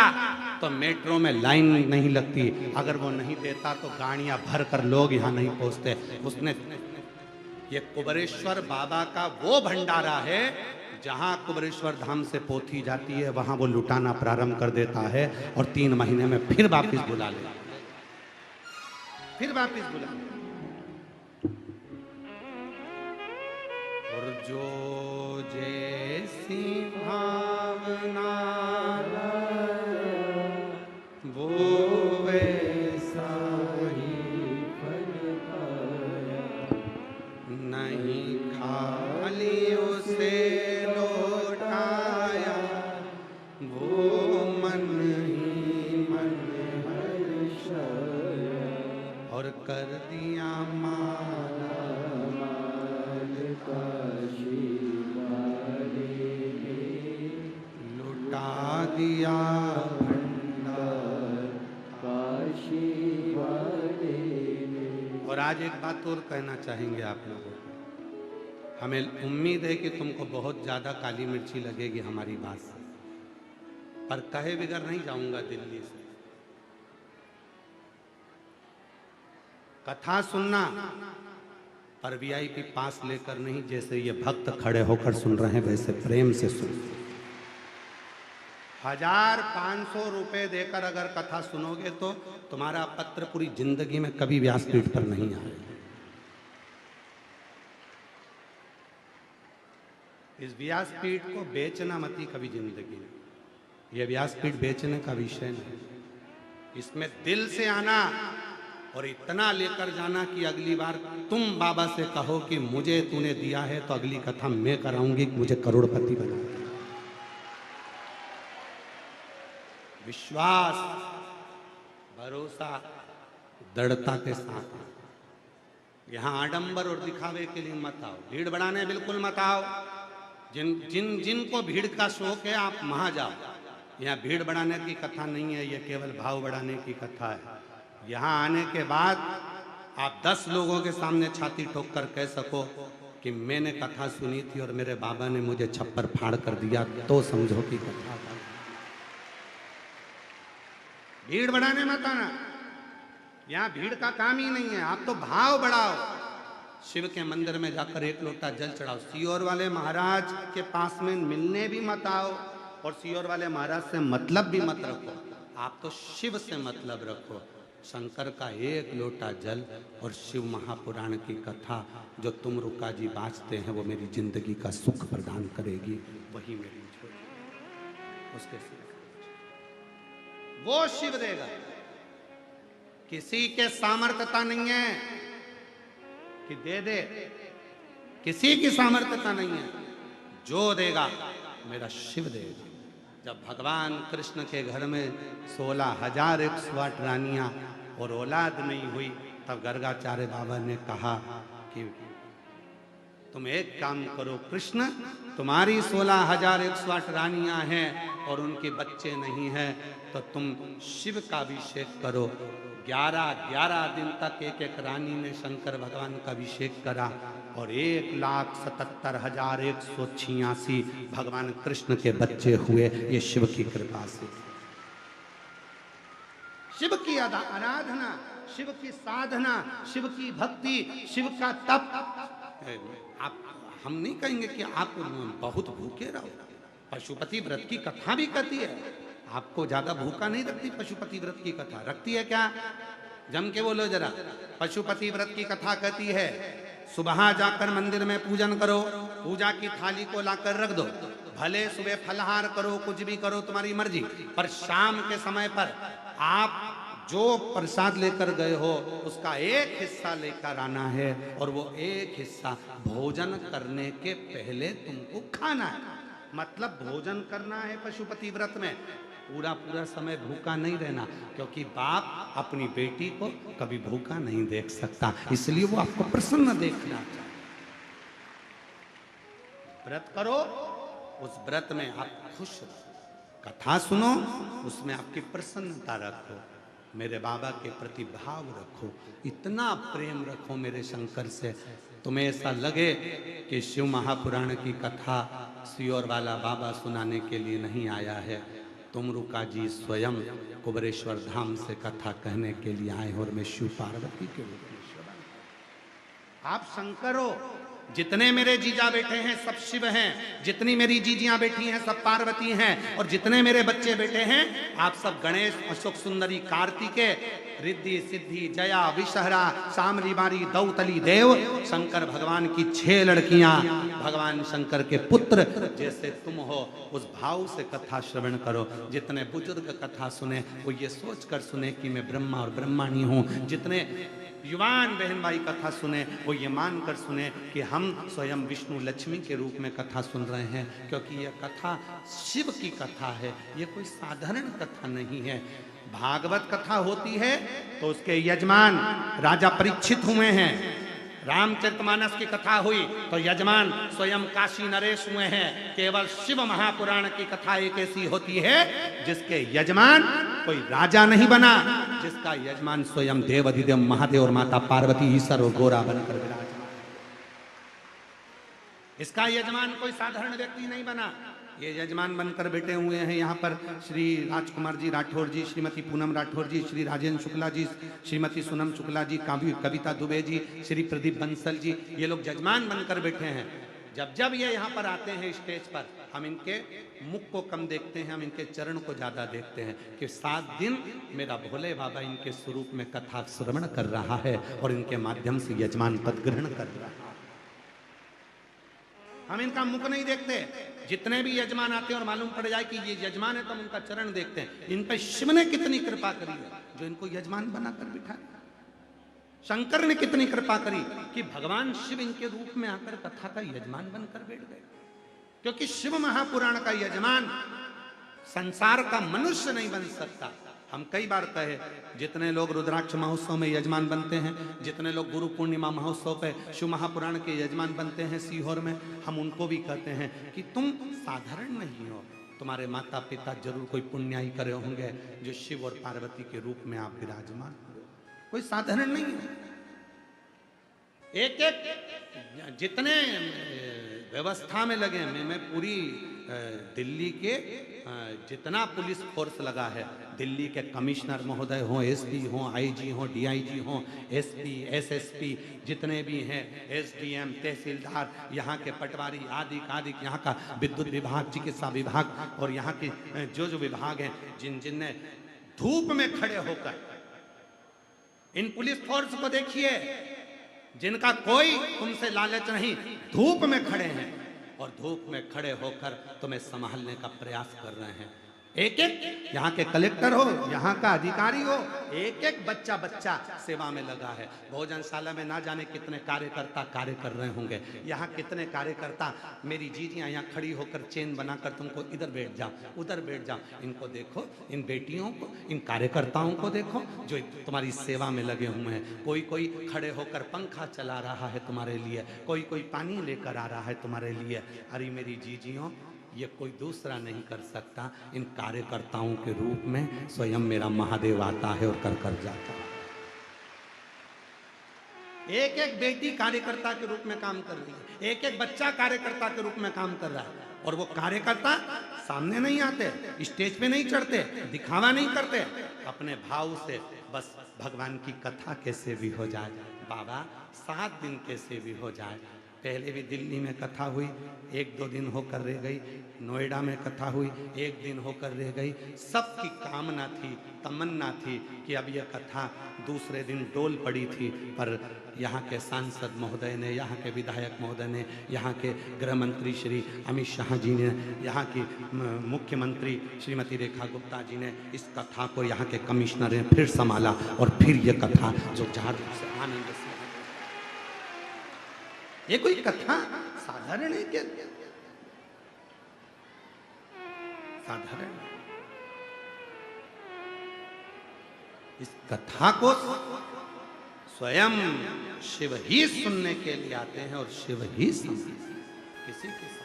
तो मेट्रो में लाइन नहीं लगती। अगर वो नहीं देता तो गाड़ियां भर कर लोग यहाँ नहीं पहुंचते। उसने ये कुबेरेश्वर बाबा का वो भंडारा है जहां कुबेरेश्वर धाम से पोथी जाती है, वहां वो लुटाना प्रारंभ कर देता है और 3 महीने में फिर वापिस बुला ले, फिर वापिस बुला ले। और जो जैसी भावना वो वैसा ही फल पाया, नहीं खाली उसे लौटाया, वो मन ही मन हर्षाया और कर दिया माला माल काशी वाले ने, लुटा दिया भंडार काशी वाले ने। और आज एक बात और कहना चाहेंगे आप लोगों को, हमें उम्मीद है कि तुमको बहुत ज्यादा काली मिर्ची लगेगी हमारी बात से, पर कहे बिगर नहीं जाऊंगा दिल्ली से। कथा सुनना पर वीआईपी पास लेकर नहीं, जैसे ये भक्त खड़े होकर सुन रहे हैं वैसे प्रेम से सुन। 1500 रुपए देकर अगर कथा सुनोगे तो तुम्हारा पत्र पूरी जिंदगी में कभी व्यासपीठ पर नहीं आएगा। इस व्यासपीठ को बेचना मत ही कभी जिंदगी में। यह व्यासपीठ बेचने का विषय नहीं, इसमें दिल से आना और इतना लेकर जाना कि अगली बार तुम बाबा से कहो कि मुझे तूने दिया है तो अगली कथा मैं कराऊंगी, मुझे करोड़पति बना दे। विश्वास, भरोसा, दृढ़ता के साथ। यहां आडंबर और दिखावे के लिए मत आओ, भीड़ बढ़ाने बिल्कुल मत आओ। जिनको भीड़ का शौक है आप वहां जाओ। यहाँ भीड़ बढ़ाने की कथा नहीं है, यह केवल भाव बढ़ाने की कथा है। यहाँ आने के बाद आप 10 लोगों के सामने छाती ठोक कर कह सको कि मैंने कथा सुनी थी और मेरे बाबा ने मुझे छप्पर फाड़ कर दिया, तो समझो कि कथा था। भीड़ बढ़ाने मत आना, यहाँ भीड़ का काम ही नहीं है। आप तो भाव बढ़ाओ। शिव के मंदिर में जाकर 1 लोटा जल चढ़ाओ। सीहोर वाले महाराज के पास में मिलने भी मत आओ और सीहोर वाले महाराज से मतलब भी मत रखो। आप तो शिव से मतलब रखो। शंकर का 1 लोटा जल और शिव महापुराण की कथा जो तुम रुका जी बाँचते हैं वो मेरी जिंदगी का सुख प्रदान करेगी, वही मेरी छोड़। उसके वो शिव देगा। किसी के सामर्थ्यता नहीं है कि दे दे, किसी की सामर्थ्यता नहीं है। जो देगा मेरा शिव देगा। जब भगवान कृष्ण के घर में 16,108 रानियां और औलाद नहीं हुई, तब गर्गाचार्य बाबा ने कहा कि तुम एक काम करो कृष्ण, तुम्हारी 16,108 रानियां हैं और उनके बच्चे नहीं हैं, तो तुम शिव का अभिषेक करो। 11 दिन तक एक रानी ने शंकर भगवान का अभिषेक करा और 1,77,186 भगवान कृष्ण के बच्चे हुए। ये शिव की कृपा से। शिव की आराधना, शिव की साधना, शिव की भक्ति, शिव का तप। आप हम नहीं कहेंगे कि आप बहुत भूखे रहो। पशुपति व्रत की कथा भी कहती है। आपको ज्यादा भूखा नहीं रखती पशुपति व्रत की कथा। रखती है क्या? जम के बोलो जरा। पशुपति व्रत की कथा कहती है सुबह जाकर मंदिर में पूजन करो, पूजा की थाली को लाकर रख दो, भले सुबह फलहार करो, कुछ भी करो तुम्हारी मर्जी, पर शाम के समय पर आप जो प्रसाद लेकर गए हो उसका एक हिस्सा लेकर आना है और वो एक हिस्सा भोजन करने के पहले तुमको खाना है। मतलब भोजन करना है पशुपति व्रत में। पूरा पूरा समय भूखा नहीं रहना, क्योंकि बाप अपनी बेटी को कभी भूखा नहीं देख सकता, इसलिए वो आपको प्रसन्न देखना चाहता। व्रत करो, उस व्रत में आप खुश रहो, कथा सुनो, उसमें आपकी प्रसन्नता रखो, मेरे बाबा के प्रति भाव रखो, इतना प्रेम रखो मेरे शंकर से, तुम्हें ऐसा लगे कि शिव महापुराण की कथा सियोर वाला बाबा सुनाने के लिए नहीं आया है, तुमरुका जी स्वयं कुबरेश्वर धाम से कथा कहने के लिए आए और मैं शिव पार्वती के रूप में शिव। आप शंकर हो, जितने मेरे जीजा बेटे हैं सब शिव हैं, जितनी मेरी जीजियां बैठी हैं सब पार्वती हैं, और जितने मेरे बच्चे बेटे हैं आप सब गणेश, अशोक सुंदरी, कार्तिकेय, रिद्धि, सिद्धि, जया, विषहरा, सामरी बारी, दौतली देव, शंकर भगवान की 6 लड़कियां, भगवान शंकर के पुत्र जैसे तुम हो, उस भाव से कथा श्रवण करो। जितने बुजुर्ग कथा सुने वो ये सोच कर सुने कि मैं ब्रह्मा और ब्रह्माणी हूँ, जितने युवान बहन भाई कथा सुने वो ये मानकर सुने कि हम स्वयं विष्णु लक्ष्मी के रूप में कथा सुन रहे हैं, क्योंकि यह कथा शिव की कथा है, ये कोई साधारण कथा नहीं है। भागवत कथा होती है तो उसके यजमान राजा परीक्षित हुए हैं, रामचरितमानस की कथा हुई तो यजमान स्वयं काशी नरेश हुए हैं। केवल शिव महापुराण की कथा एक ऐसी होती है जिसके यजमान कोई राजा नहीं बना, जिसका यजमान स्वयं देव अधिदेव महादेव और माता पार्वती ईश्वर और गोरा बनकर विराजमान। इसका यजमान कोई साधारण व्यक्ति नहीं बना, ये यजमान बनकर बैठे हुए हैं यहाँ पर श्री राजकुमार जी राठौर जी, श्रीमती पूनम राठौर जी, श्री राजेंद्र शुक्ला जी, श्रीमती सोनम शुक्ला जी, कविता दुबे जी, श्री प्रदीप बंसल जी, ये लोग यजमान बनकर बैठे हैं। जब जब ये यहाँ पर आते हैं स्टेज पर, हम इनके मुख को कम देखते हैं, हम इनके चरण को ज्यादा देखते हैं कि 7 दिन मेरा भोले बाबा इनके स्वरूप में कथा श्रवण कर रहा है और इनके माध्यम से यजमान पद ग्रहण कर रहा है। हम इनका मुख नहीं देखते, जितने भी यजमान आते हैं और मालूम पड़ जाए कि ये यजमान है तो हम उनका चरण देखते हैं। इन पर शिव ने कितनी कृपा करी है जो इनको यजमान बनाकर बिठा, शंकर ने कितनी कृपा करी कि भगवान शिव इनके रूप में आकर कथा का यजमान बनकर बैठ गए, क्योंकि शिव महापुराण का यजमान संसार का मनुष्य नहीं बन सकता। हम कई बार कहे, जितने लोग रुद्राक्ष महोत्सव में यजमान बनते हैं, जितने लोग गुरु पूर्णिमा महोत्सव पे शिव महापुराण के यजमान बनते हैं सीहोर में, हम उनको भी कहते हैं कि तुम साधारण नहीं हो, तुम्हारे माता पिता जरूर कोई पुण्याई करे होंगे जो शिव और पार्वती के रूप में आप विराजमान, कोई साधारण नहीं है। एक एक जितने व्यवस्था में लगे, मैं पूरी दिल्ली के जितना पुलिस फोर्स लगा है, दिल्ली के कमिश्नर महोदय हों, एसपी हों, आईजी हों, डीआईजी हों, एसपी, एसएसपी, जितने भी हैं, एसडीएम, तहसीलदार, यहाँ के पटवारी आदि आदि, यहाँ का विद्युत विभाग, चिकित्सा विभाग और यहाँ के जो विभाग हैं, जिनने धूप में खड़े होकर इन पुलिस फोर्स को देखिए, जिनका कोई तुमसे लालच नहीं, धूप में खड़े हैं और धूप में खड़े होकर तुम्हें संभालने का प्रयास कर रहे हैं। एक एक यहाँ के कलेक्टर हो, यहाँ का अधिकारी हो, एक एक बच्चा बच्चा सेवा में लगा है। भोजनशाला में ना जाने कितने कार्यकर्ता कार्य कर रहे होंगे, यहाँ कितने कार्यकर्ता, मेरी जीजियाँ यहाँ खड़ी होकर चेन बनाकर तुमको इधर बैठ जाओ, उधर बैठ जाओ। इनको देखो, इन बेटियों को, इन कार्यकर्ताओं को देखो जो तुम्हारी सेवा में लगे हुए हैं। कोई कोई खड़े होकर पंखा चला रहा है तुम्हारे लिए, कोई कोई पानी लेकर आ रहा है तुम्हारे लिए। अरे मेरी जीजियों, ये कोई दूसरा नहीं कर सकता, इन कार्यकर्ताओं के रूप में स्वयं मेरा महादेव आता है और कर जाता है। एक एक बेटी कार्यकर्ता के रूप में काम कर रही है, एक एक बच्चा कार्यकर्ता के रूप में काम कर रहा है, और वो कार्यकर्ता सामने नहीं आते, स्टेज पे नहीं चढ़ते, दिखावा नहीं करते, अपने भाव से बस भगवान की कथा कैसे भी हो जाए, बाबा 7 दिन कैसे भी हो जाए। पहले भी दिल्ली में कथा हुई, 1-2 दिन होकर रह गई, नोएडा में कथा हुई, 1 दिन होकर रह गई। सबकी कामना थी, तमन्ना थी कि अब यह कथा दूसरे दिन डोल पड़ी थी, पर यहाँ के सांसद महोदय ने, यहाँ के विधायक महोदय ने, यहाँ के गृह मंत्री श्री अमित शाह जी ने, यहाँ की मुख्यमंत्री श्रीमती रेखा गुप्ता जी ने इस कथा को, यहाँ के कमिश्नर ने फिर संभाला और फिर यह कथा जो झाड़ से आनंद से, ये कोई कथा साधारण है क्या? साधारण इस कथा को स्वयं शिव ही सुनने के लिए आते हैं और शिव ही समझते, किसी के साथ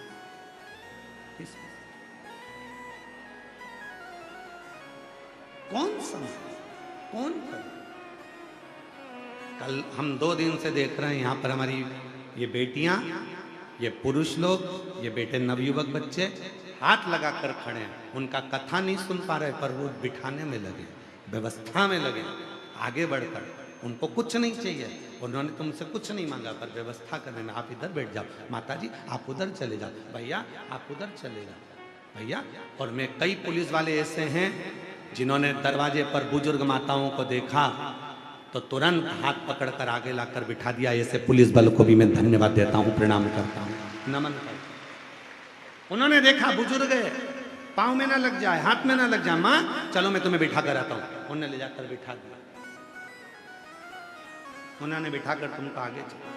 कौन समझे, कौन करे। कल हम 2 दिन से देख रहे हैं यहां पर हमारी ये बेटियां, ये पुरुष लोग, ये बेटे नवयुवक बच्चे हाथ लगाकर खड़े हैं। उनका कथा नहीं सुन पा रहे पर वो बिठाने में लगे, व्यवस्था में लगे, आगे बढ़कर। उनको कुछ नहीं चाहिए, उन्होंने तुमसे कुछ नहीं मांगा पर व्यवस्था करने में। आप इधर बैठ जाओ, माता जी आप उधर चले जाओ, भैया आप उधर चले जाओ, भैया। और मैं कई पुलिस वाले ऐसे हैं जिन्होंने दरवाजे पर बुजुर्ग माताओं को देखा तो तुरंत हाथ पकड़कर आगे लाकर बिठा दिया। ऐसे पुलिस बल को भी मैं धन्यवाद देता हूं, प्रणाम करता हूं, नमन करता हूं। उन्होंने देखा बुजुर्ग है, पाँव में ना लग जाए, हाथ में ना लग जाए, माँ चलो मैं तुम्हें बिठा कर आता हूं। उन्होंने ले जाकर बिठा दिया, उन्होंने बिठाकर तुमको आगे चला।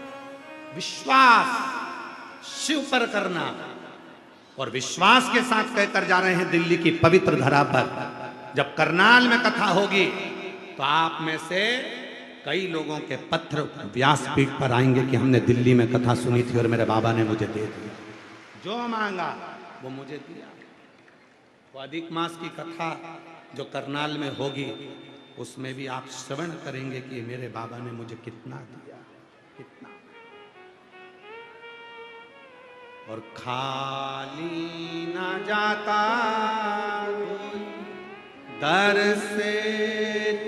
विश्वास शिव पर करना, और विश्वास के साथ कहकर जा रहे हैं दिल्ली की पवित्र धरा पर। जब करनाल में कथा होगी तो आप में से कई लोगों के पत्र व्यासपीठ पर आएंगे कि हमने दिल्ली में कथा सुनी थी और मेरे बाबा ने मुझे दे दिया, जो मांगा वो मुझे दिया। वो अधिक मास की कथा जो करनाल में होगी उसमें भी आप श्रवण करेंगे कि मेरे बाबा ने मुझे कितना दिया, कितना। और खाली ना जाता दर से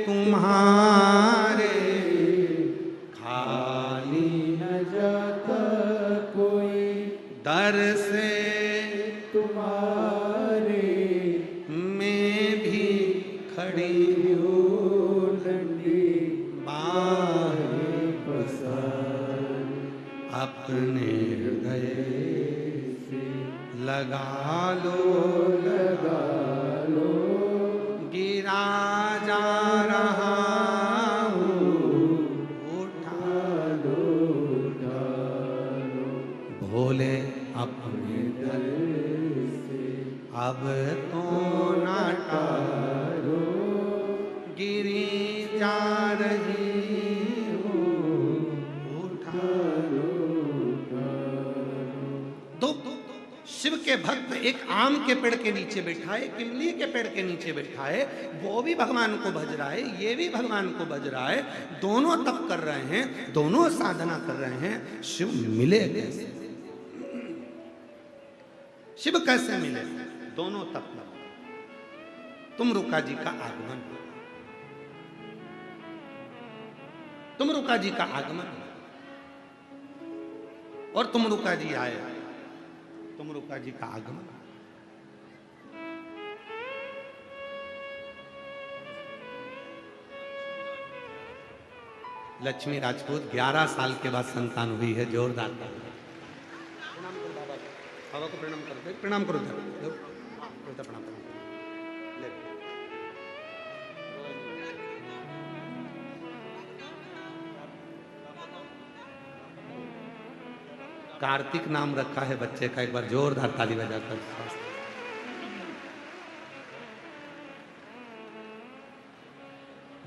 तुम्हारे, खाली न जाता कोई दर से तुम्हारे। मैं भी खड़ी हूँ डंडी बाहें पसार, अपने हृदय से लगा लो, लगा लो। गिरा जा रहा हूँ, उठा लो, उठा लो। भोले अपने दर से अब तो ना टालो, गिरी जा रही हूँ, उठा लो, उठा लो। दो शिव के भक्त एक आम के पेड़ के नीचे बैठा है, एक इमली के पेड़ के नीचे बैठा है, वो भी भगवान को भज रहा है, ये भी भगवान को भज रहा है। दोनों तप कर रहे हैं, दोनों साधना कर रहे हैं। शिव मिले कैसे, शिव कैसे मिले? दोनों तप कर। तुमरुका जी का आगमन, तुमरुका जी का आगमन, और तुमरुका जी आए, तुमरुका जी का आगमन। लक्ष्मी राजपूत 11 साल के बाद संतान हुई है, जोरदार प्रणाम करो बाबा, बाबा को प्रणाम करो, प्रणाम करो, प्रणाम करो। कार्तिक नाम रखा है बच्चे का, एक बार जोरदार ताली बजाकर।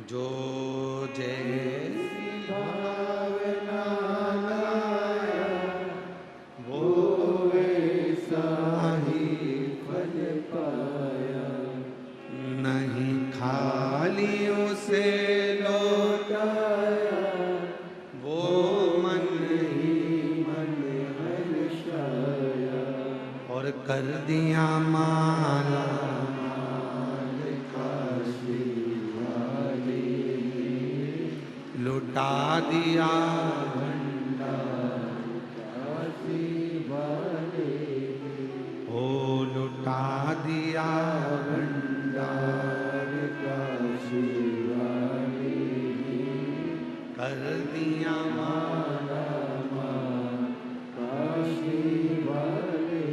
जो जैसी भावना लाया वो वैसा ही फल पाया, नहीं खाली उसे लौटाया वो मन ही मन हर्षाया, और कर दिया माला लुटा दिया भंडार काशी वाले, ओ लुटा दिया भंडार काशी वाले, कर दिया माला माल काशी वाले।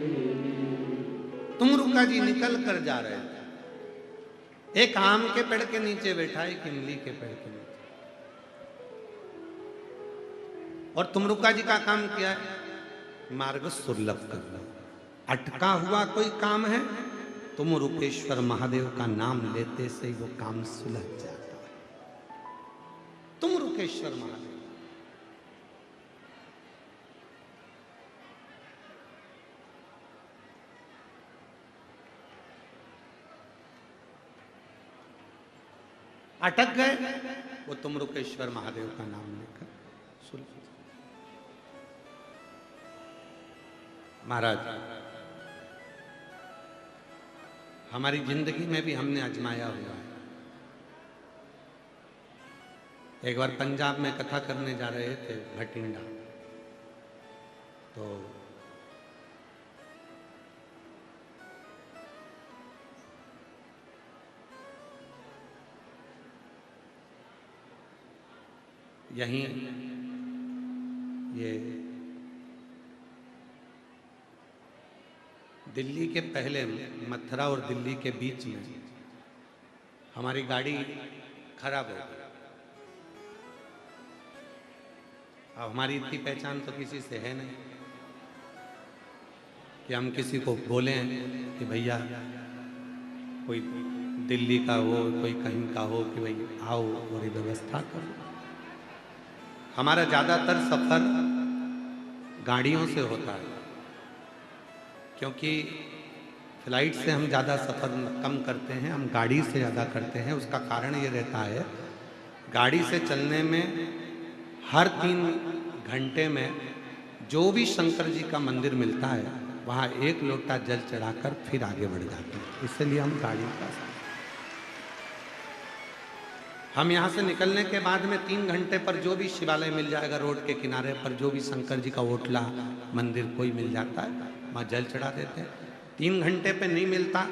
तुमरुका जी निकल कर जा रहे थे, एक आम के पेड़ के नीचे बैठा, एक इमली के पेड़ के नीचे। और तुमरुका जी का काम क्या है? मार्ग सुलभ करना। अटका हुआ कोई काम है, तुमरुकेश्वर महादेव का नाम लेते से वो काम सुलझ जाता है। तुम रुकेश्वर महादेव। अटक गए, वो तुम रुकेश्वर महादेव का नाम लेकर सुन। महाराज, हमारी जिंदगी में भी हमने आजमाया हुआ है। एक बार पंजाब में कथा करने जा रहे थे भटिंडा, तो यहीं ये दिल्ली के पहले मथुरा और दिल्ली के बीच में हमारी गाड़ी खराब हो गई। अब हमारी इतनी पहचान तो किसी से है नहीं कि हम किसी को बोलें कि भैया कोई दिल्ली का हो, कोई कहीं का हो, कि भाई आओ और व्यवस्था करो। हमारा ज़्यादातर सफ़र गाड़ियों से होता है, क्योंकि फ्लाइट से हम ज़्यादा सफ़र कम करते हैं, हम गाड़ी से ज़्यादा करते हैं। उसका कारण ये रहता है, गाड़ी से चलने में हर 3 घंटे में जो भी शंकर जी का मंदिर मिलता है वहाँ 1 लोटा जल चढ़ाकर फिर आगे बढ़ जाते हैं। इसलिए हम गाड़ी का, हम यहाँ से निकलने के बाद में 3 घंटे पर जो भी शिवालय मिल जाएगा, रोड के किनारे पर जो भी शंकर जी का ओटला मंदिर कोई मिल जाता है, वहाँ जल चढ़ा देते हैं। 3 घंटे पे नहीं मिलता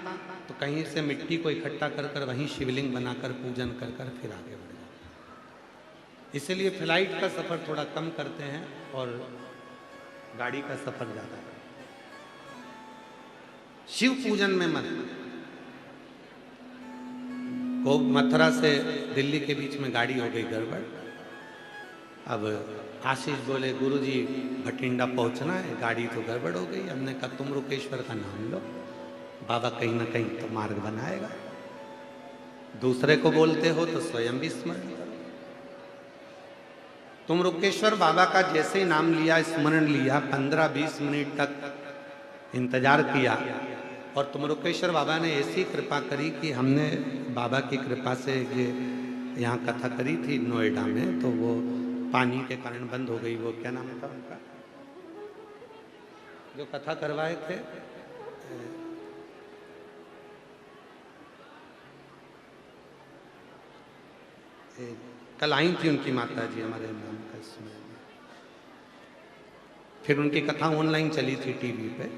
तो कहीं से मिट्टी को इकट्ठा कर कर वहीं शिवलिंग बनाकर पूजन कर कर फिर आगे बढ़ जाते हैं। इसलिए फ्लाइट का सफ़र थोड़ा कम करते हैं और गाड़ी का सफ़र ज़्यादा करते हैं। शिव पूजन में मन को मथुरा से दिल्ली के बीच में गाड़ी हो गई गड़बड़। अब आशीष बोले, गुरुजी भटिंडा पहुंचना है, गाड़ी तो गड़बड़ हो गई। हमने कहा तुम रुकेश्वर का नाम लो, बाबा कहीं ना कहीं तो मार्ग बनाएगा। दूसरे को बोलते हो तो स्वयं भी स्मरण करो। तुम रुकेश्वर बाबा का जैसे ही नाम लिया, स्मरण लिया, 15-20 मिनट तक इंतजार किया और तुम रुकेश्वर बाबा ने ऐसी कृपा करी कि हमने बाबा की कृपा से ये यहाँ कथा करी थी नोएडा में, तो वो पानी के कारण बंद हो गई। वो क्या नाम था उनका जो कथा करवाए थे, कल आई थी उनकी माता जी हमारे नाम का इसमें, फिर उनकी कथा ऑनलाइन चली थी टीवी पे।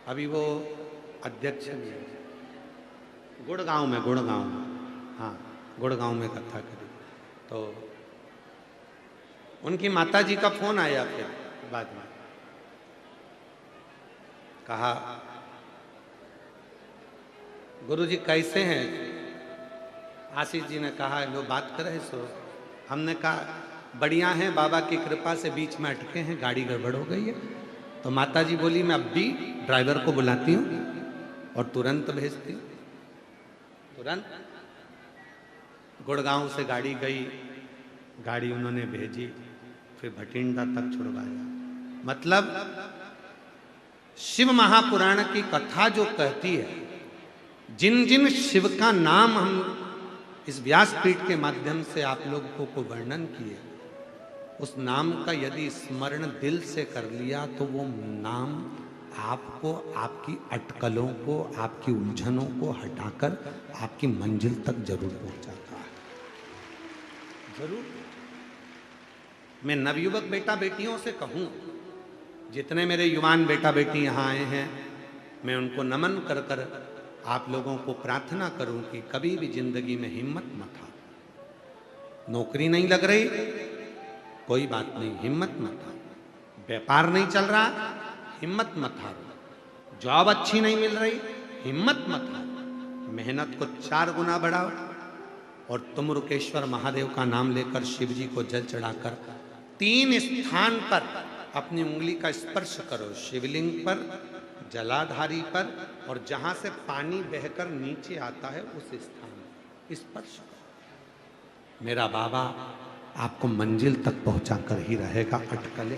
अभी वो अध्यक्ष गुड़गांव में, हाँ गुड़गांव में कथा करी, तो उनकी माता जी का फोन आया। फिर बाद में कहा, गुरुजी कैसे हैं? आशीष जी ने कहा, लो बात करे सो। हमने कहा बढ़िया हैं, बाबा की कृपा से बीच में अटके हैं, गाड़ी गड़बड़ हो गई है। तो माता जी बोली, मैं अब भी ड्राइवर को बुलाती हूँ और तुरंत भेजती हूँ। तुरंत गुड़गांव से गाड़ी गई, गाड़ी उन्होंने भेजी, फिर भटिंडा तक छुड़वाया। मतलब शिव महापुराण की कथा जो कहती है, जिन जिन शिव का नाम हम इस व्यासपीठ के माध्यम से आप लोगों को वर्णन किए, उस नाम का यदि स्मरण दिल से कर लिया तो वो नाम आपको, आपकी अटकलों को, आपकी उलझनों को हटाकर आपकी मंजिल तक जरूर पहुंचाता है, जरूर। मैं नवयुवक बेटा बेटियों से कहूँ, जितने मेरे युवान बेटा बेटी यहाँ आए हैं, मैं उनको नमन कर कर आप लोगों को प्रार्थना करूं कि कभी भी जिंदगी में हिम्मत मत हारो। नौकरी नहीं लग रही, कोई बात नहीं, हिम्मत मत हारो। व्यापार नहीं चल रहा, हिम्मत मत हारो। जॉब अच्छी नहीं मिल रही, हिम्मत मत हारो। मेहनत को 4 गुना बढ़ाओ और तुम रुकेश्वर महादेव का नाम लेकर शिव जी को जल चढ़ाकर 3 स्थान पर अपनी उंगली का स्पर्श करो। शिवलिंग पर, जलाधारी पर, और जहां से पानी बहकर नीचे आता है उस स्थान स्पर्श करो। मेरा बाबा आपको मंजिल तक पहुंचा कर ही रहेगा, अटकले।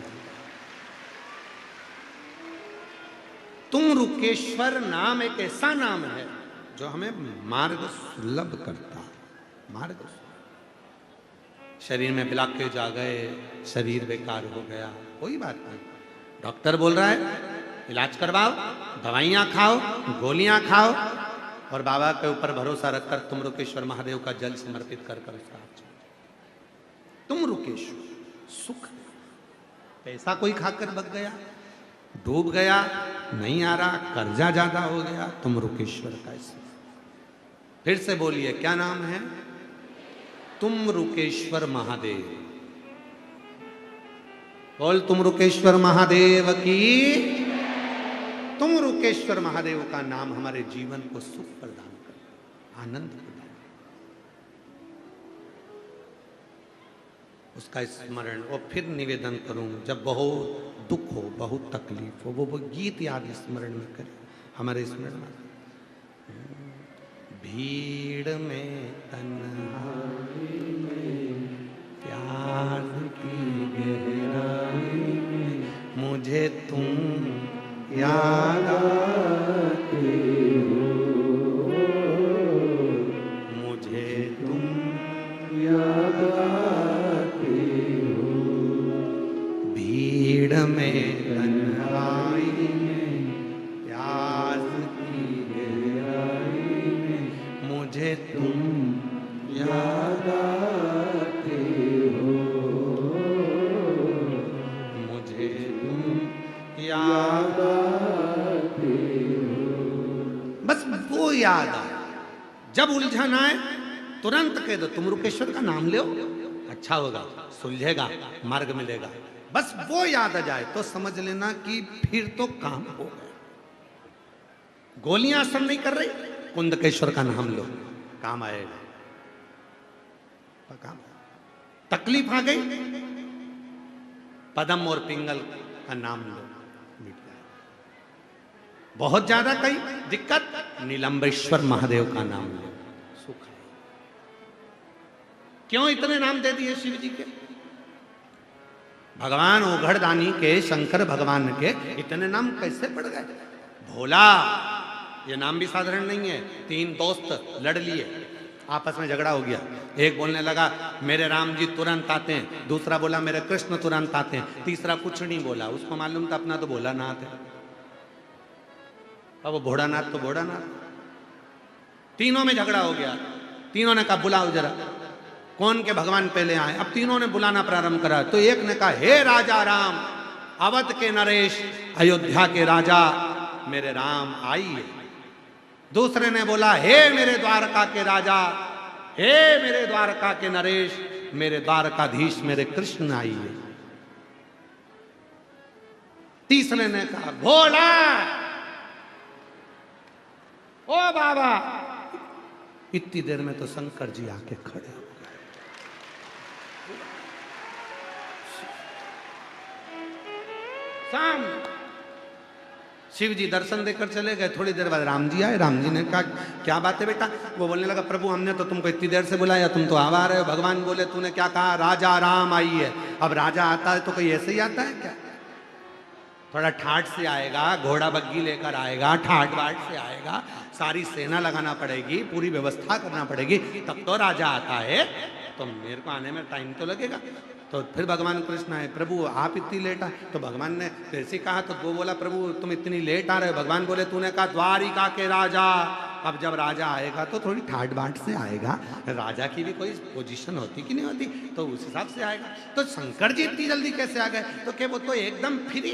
तुमरुकेश्वर नाम एक ऐसा नाम है जो हमें मार्ग सुलभ करता है, मार्ग सुलभ। शरीर में ब्लॉकेज आ गए, शरीर बेकार हो गया, कोई बात नहीं, डॉक्टर बोल रहा है इलाज करवाओ, दवाइयां खाओ, गोलियां खाओ, और बाबा के ऊपर भरोसा रखकर तुमरुकेश्वर महादेव का जल समर्पित कर कर उसका तुमरुकेश्वर सुख। पैसा कोई खाकर बच गया, डूब गया, नहीं आ रहा, कर्जा ज्यादा हो गया, तुमरुकेश्वर का इसमें। फिर से बोलिए क्या नाम है? तुमरुकेश्वर महादेव। बोल तुमरुकेश्वर महादेव की। तुमरुकेश्वर महादेव का नाम हमारे जीवन को सुख प्रदान कर, आनंद प्रदान, उसका स्मरण। और फिर निवेदन करूं, जब बहुत दुख हो, बहुत तकलीफ हो, वो गीत याद स्मरण में करें, हमारे स्मरण में। भीड़ में तन्हाई में प्यास की गहराई में मुझे तुम याद आते हो, मुझे तुम याद आते हो। भीड़ में तन्हाई में प्यास की गहराई में मुझे तुम याद आते हो, मुझे तुम याद आते हो। बस वो याद आए, जब उलझन आए तुरंत कह दो तुमरुकेश्वर का नाम लो, अच्छा होगा, सुलझेगा, मार्ग मिलेगा। बस वो याद आ जाए तो समझ लेना कि फिर तो काम हो गया। गोलियां असर नहीं कर रही, कुंदकेश्वर का नाम लो, काम आएगा, काम। तकलीफ आ गई, पदम और पिंगल का नाम लो, मिट जाए। बहुत ज्यादा कई दिक्कत, नीलंबेश्वर महादेव का नाम लो, सुख। क्यों इतने नाम दे दिए शिव जी के? भगवान ओघड़दानी के, शंकर भगवान के इतने नाम कैसे पड़ गए? भोला, ये नाम भी साधारण नहीं है। 3 दोस्त लड़ लिए, आपस में झगड़ा हो गया। एक बोलने लगा मेरे राम जी तुरंत आते हैं, दूसरा बोला मेरे कृष्ण तुरंत आते हैं, तीसरा कुछ नहीं बोला, उसको मालूम था अपना तो भोलानाथ है, अब वो भोड़ानाथ तो भोड़ानाथ। तीनों में झगड़ा हो गया। तीनों ने कहा बुलाओ जरा, कौन के भगवान पहले आए। अब तीनों ने बुलाना प्रारंभ करा, तो एक ने कहा हे राजा राम, अवध के नरेश, अयोध्या के राजा, मेरे राम आइए। दूसरे ने बोला हे मेरे द्वारका के राजा, हे मेरे द्वारका के नरेश, मेरे द्वारकाधीश, मेरे कृष्ण आइए। तीसरे ने कहा भोला, ओ बाबा। इतनी देर में तो शंकर जी आके खड़े हो गए। शाम शिव जी दर्शन देकर चले गए। थोड़ी देर बाद राम जी आए। राम जी ने कहा क्या बात है बेटा? वो बोलने लगा प्रभु हमने तो तुमको इतनी देर से बुलाया, तुम तो आ रहे हो। भगवान बोले तूने क्या कहा? राजा राम आइए। अब राजा आता है तो कोई ऐसे ही आता है क्या? थोड़ा ठाठ से आएगा, घोड़ा बग्गी लेकर आएगा, ठाठ बाट से आएगा, सारी सेना लगाना पड़ेगी, पूरी व्यवस्था करना पड़ेगी, तब तो राजा आता है। तो मेरे को आने में टाइम तो लगेगा। तो फिर भगवान कृष्ण आए, प्रभु आप इतनी लेट आए। तो भगवान ने कैसे कहा? तो वो बोला प्रभु तुम इतनी लेट आ रहे हो। भगवान बोले तूने कहा द्वारिका के राजा। अब जब राजा आएगा तो थोड़ी ठाट बाट से आएगा, राजा की भी कोई पोजीशन होती कि नहीं होती, तो उस हिसाब से आएगा। तो शंकर जी इतनी जल्दी कैसे आ गए? तो क्या वो तो एकदम फ्री,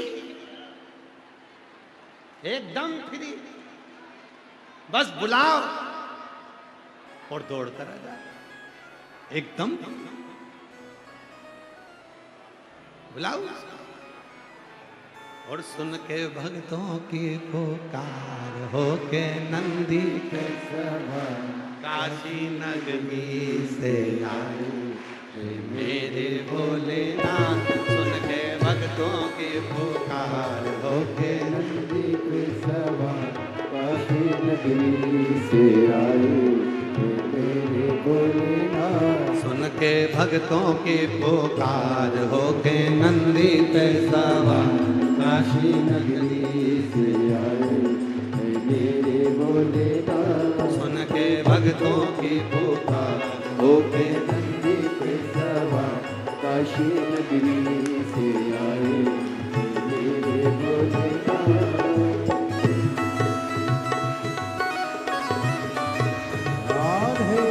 एकदम फ्री, बस बुलाओ और दौड़ कर आ जाए, एकदम बुलाओ। और सुन के भक्तों की पुकार, हो के नंदी के सभा, काशी नगरी से आए मेरे भोलेनाथ। सुन के भक्त भक्तों की पुकार होके नंदी पे सवार काशी नगरी से आए मेरे भोलेनाथ। सुन के भक्तों की पुकार होके नंदी पे सवार काशी नगरी से आए मेरे भोलेनाथ। सुन के भक्तों की पुकार होके नंदी पे सवार काशी नगरी से आए मेरे भोलेनाथ। राधे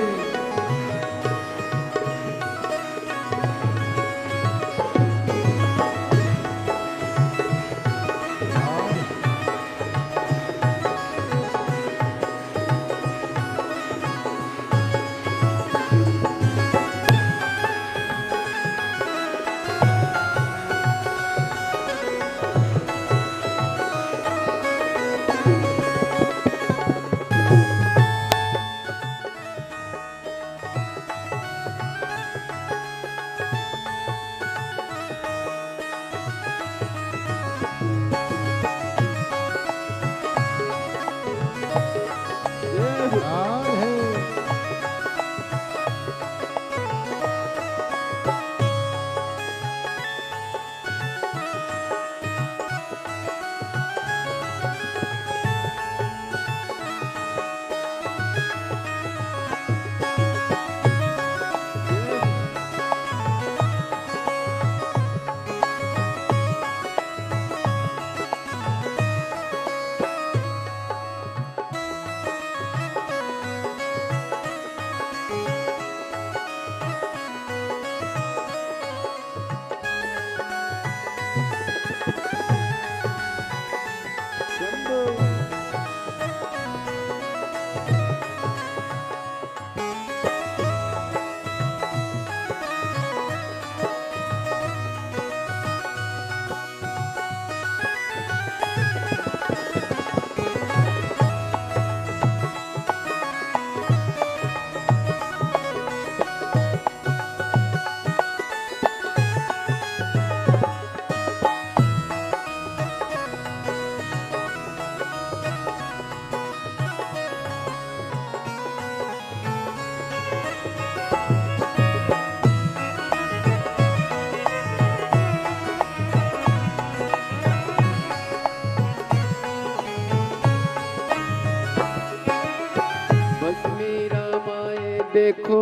बस मेरा माए देखो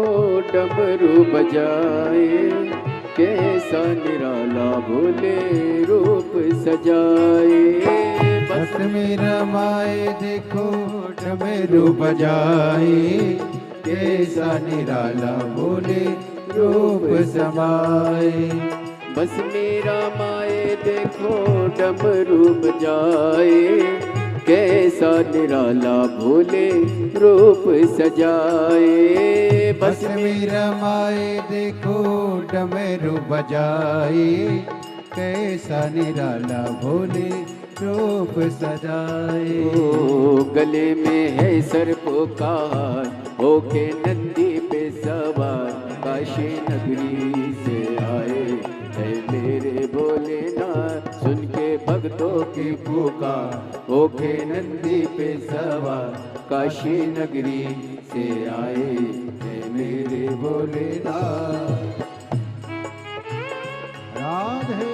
डमरू बजाए कैसा निराला भोले रूप सजाए। बस मेरा माए देखो डमरू बजाए कैसा निराला भोले रूप समाए। बस मेरा माए देखो डमरू बजाए कैसा निराला भोले रूप सजाए। बस मेरा माए देखो डमरू बजाए कैसा निराला भोले रूप सजाए। ओ गले में है सर्पों का हार होके नंदी पे सवार काशी नगरी से आए है मेरे भोलेनाथ। सुन के भक्तों की पुकार होके नंदी पे सवार काशी नगरी से आए है मेरे भोलेनाथ। राधे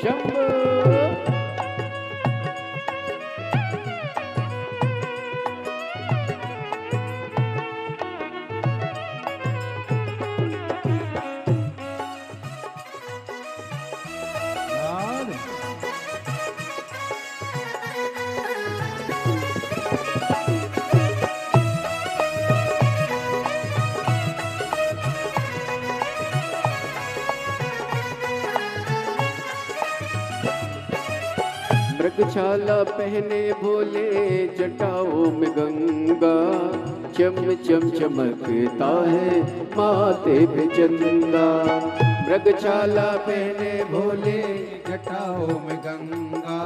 शंभो। राधे मृगछाला पहने भोले जटाओं में गंगा, चम चम चमकता है माथे पे चंदा। मृगछाला पहने भोले जटाओं में गंगा,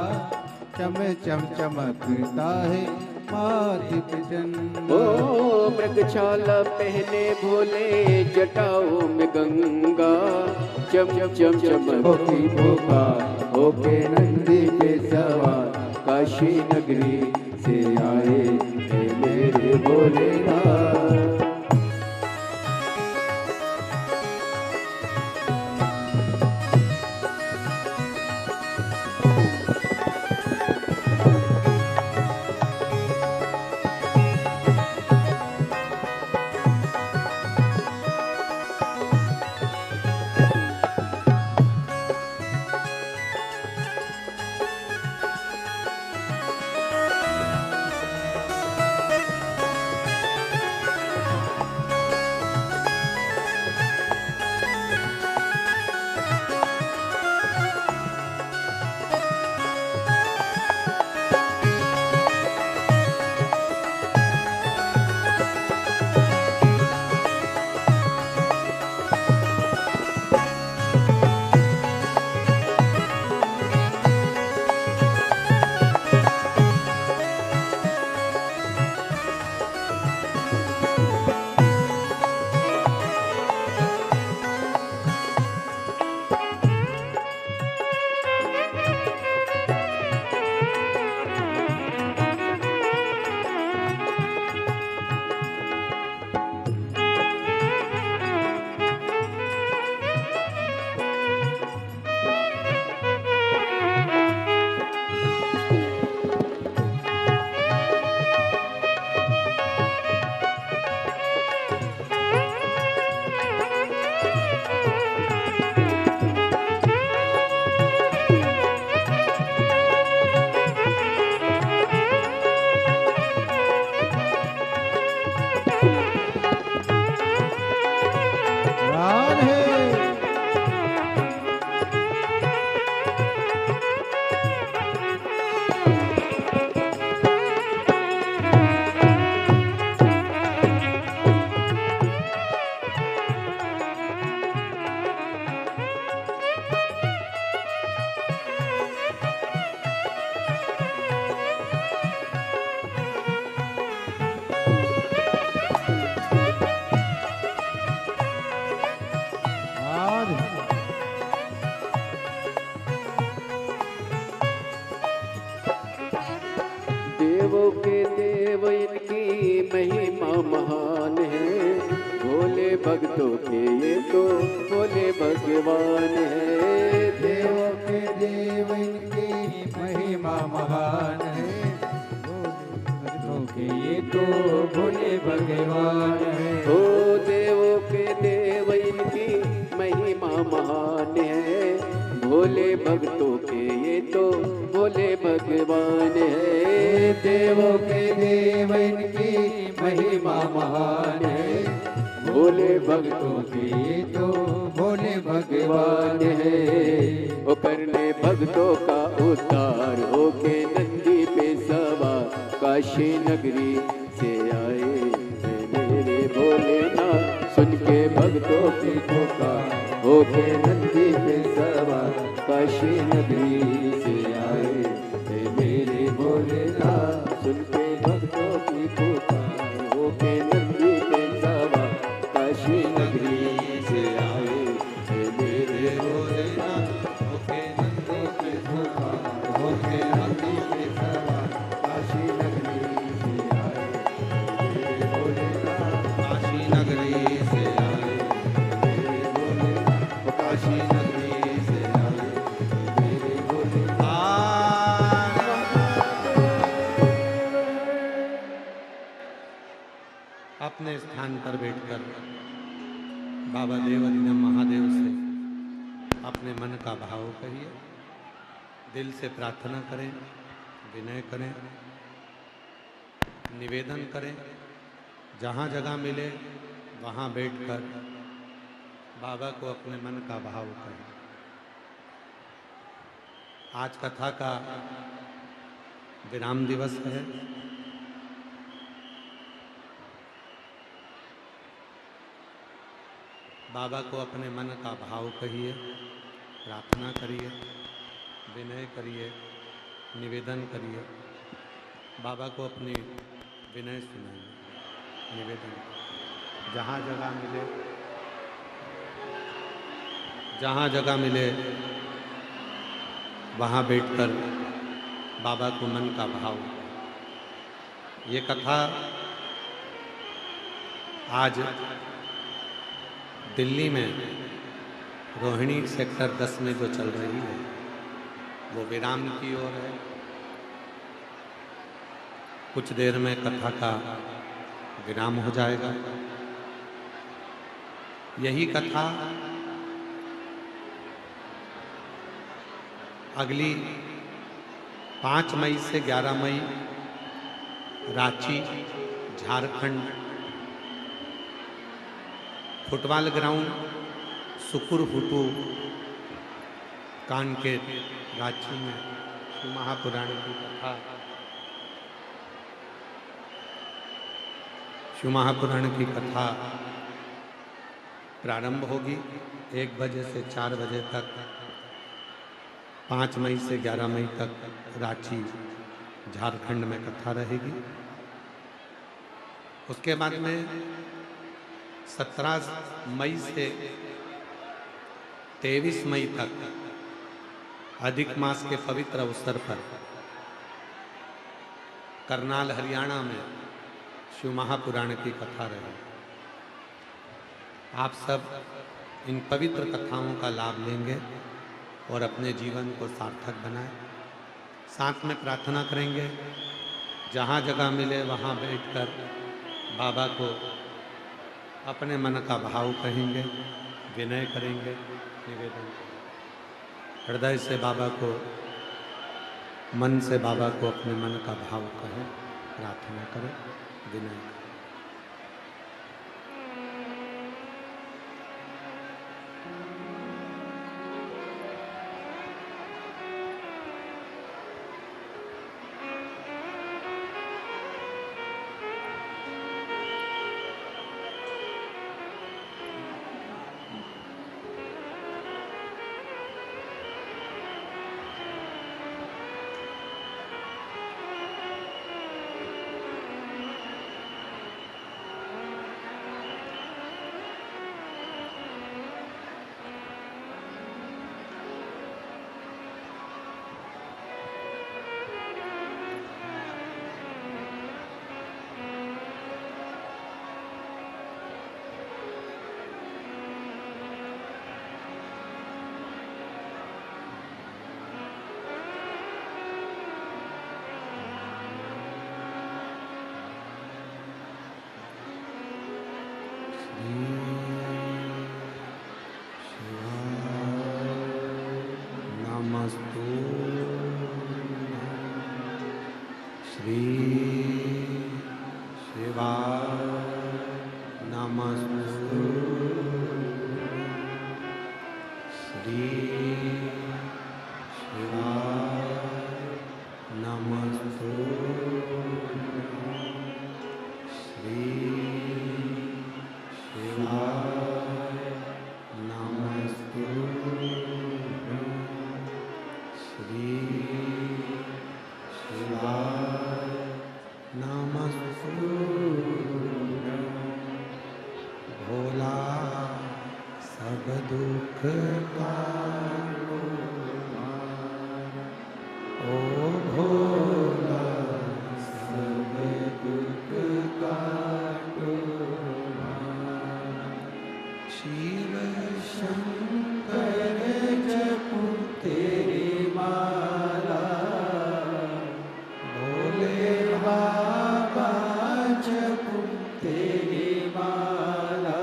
चम चम चमकता है माथे पे चंदा। ओ मृगछाला पहने भोले जटाओं में गंगा, चम चम चमकती भोपा होके नंदी पे सवार, काशी नगरी से आए हे मेरे भोलेनाथ। देवों के देव इनकी महिमा महान है, भोले भक्तों के ये तो भोले भगवान है। देवों के देव इनकी महिमा महान है, भक्तों के ये तो भोले भगवान है। ओ देवों के देव इनकी महिमा महान है, भोले भक्तों के ये तो भोले भगवान है। देवों के देव इनकी महिमा महान है, भोले भक्तों के ये तो भोले भगवान है। ओ करने भक्तों का उद्धार होके नंदी पे सवार, काशी नगरी से आए हैं मेरे भोलेनाथ। सुन के भक्तों की पुकार होके नंदी पे सवार, काशी नगरी से आए हैं मेरे भोलेनाथ। सुन के भक्तों की पुकार होके नंदी पे सवार, काशी नगरी से आए हैं मेरे भोलेनाथ। होके नंदी पे सवार, होके नंदी पे सवार, काशी नगरी से आए मेरे भोलेनाथ। काशी नगरी से आए मेरे भोलेनाथ, काशी नगरी से आए मेरे बाबा देव अधिनम महादेव से अपने मन का भाव कहिए, दिल से प्रार्थना करें, विनय करें, निवेदन करें। जहाँ जगह मिले वहाँ बैठकर बाबा को अपने मन का भाव करें। आज कथा का विराम दिवस है। बाबा को अपने मन का भाव कहिए, प्रार्थना करिए, विनय करिए, निवेदन करिए। बाबा को अपनी विनय सुनाइए, निवेदन। जहाँ जगह मिले, जहाँ जगह मिले वहाँ बैठकर बाबा को मन का भाव। ये कथा आज दिल्ली में रोहिणी सेक्टर 10 में जो चल रही है वो विराम की ओर है। कुछ देर में कथा का विराम हो जाएगा। यही कथा अगली 5 मई से 11 मई रांची, झारखंड, फुटबॉल ग्राउंड सुकुर हुटू कानकेत, रांची में शिव महापुराण की कथा, शिव महापुराण की कथा प्रारंभ होगी 1 बजे से 4 बजे तक। 5 मई से 11 मई तक रांची, झारखंड में कथा रहेगी। उसके बाद में 17 मई से 23 मई तक अधिक मास के पवित्र अवसर पर करनाल, हरियाणा में शिव महापुराण की कथा रही। आप सब इन पवित्र कथाओं का लाभ लेंगे और अपने जीवन को सार्थक बनाएं। साथ में प्रार्थना करेंगे, जहाँ जगह मिले वहाँ बैठकर बाबा को अपने मन का भाव कहेंगे, विनय करेंगे, निवेदन करेंगे। हृदय से बाबा को, मन से बाबा को अपने मन का भाव कहें, प्रार्थना करें, विनय करें। श्री शिवाय नमस्तु। श्री शिवाय नमस्तु। श्री शिवाय नमस्तु। श्री शिवाय नमस्तु। भोला सब दुख काटो हमारा, ओ भोला सब दुख काटो हमारा। शिव शंकर जपू तेरी माला, भोले बाबा जपू तेरी माला।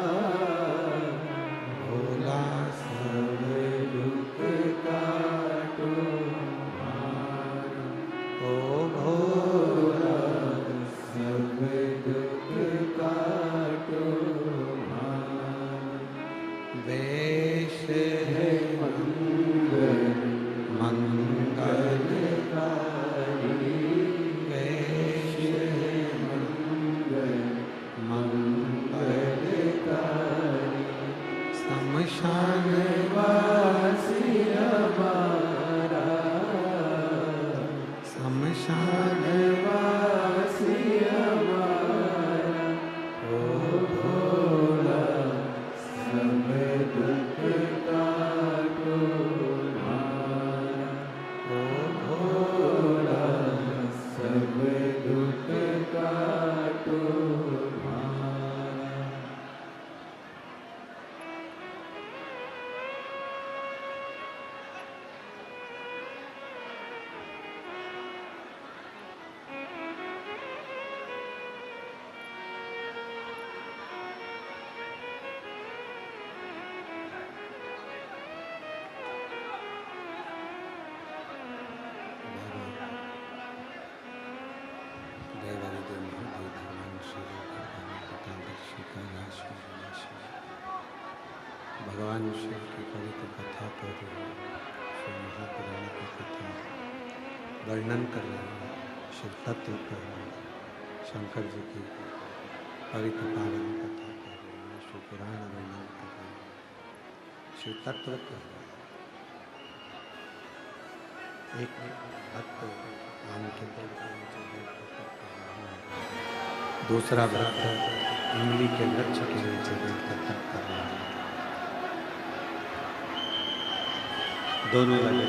वेश है मंगलकारी, वेश है मंगलकारी, शमशान वासी हमारा, शमशान वासी हमारा, ओ भोला सब दुख काटो हमारा, ओ भोला सब दुख काटो हमारा। भगवान शिव की पवित्र कथा कर रहे हैं, शिव महापुराण की कथा वर्णन कर रहे हैं, शिव तत्व कर रहे हैं, शंकर जी की पवित्र पावन कथा कर रहे हैं, शिव पुराण वर्णन कर रहे हैं, शिव तत्व कर रहे हैं। एक भक्त आम के पेड़ के नीचे बैठकर तप कर रहा है, दूसरा भक्त इमली के वृक्ष के नीचे बैठकर तप कर रहा है। दोनों लगे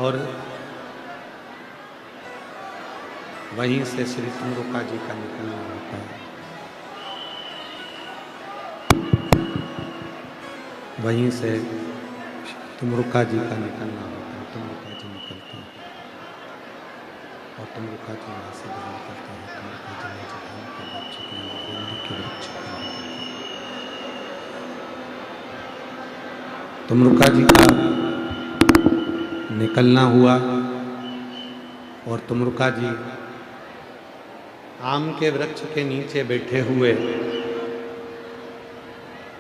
और वहीं से श्री तुमरुका जी का निकलना होता है, वहीं से तुमरुका जी का निकलना होता है। तुमरुका जी निकलते हैं और तुमरुका जी वहाँ से ग्रहण करते हैं। तुमरुका जी ने जगह के वृक्ष के इमली के वृक्ष के तुमरुका जी का निकलना हुआ और तुमरुका जी आम के वृक्ष के नीचे बैठे हुए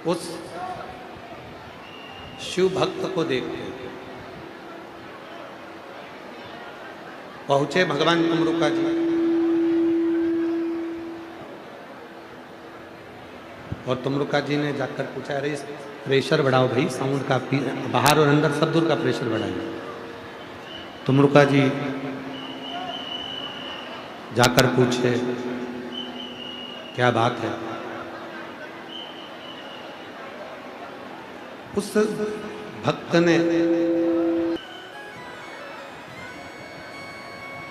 उस शिव भक्त को देखते पहुंचे भगवान तुमरुका जी और तुमरुका जी ने जाकर पूछा, अरे प्रेशर बढ़ाओ भाई, साउंड का बाहर और अंदर सब दूर का प्रेशर बढ़ाइए। तुमरुका जी जाकर पूछे, क्या बात है? उस भक्त ने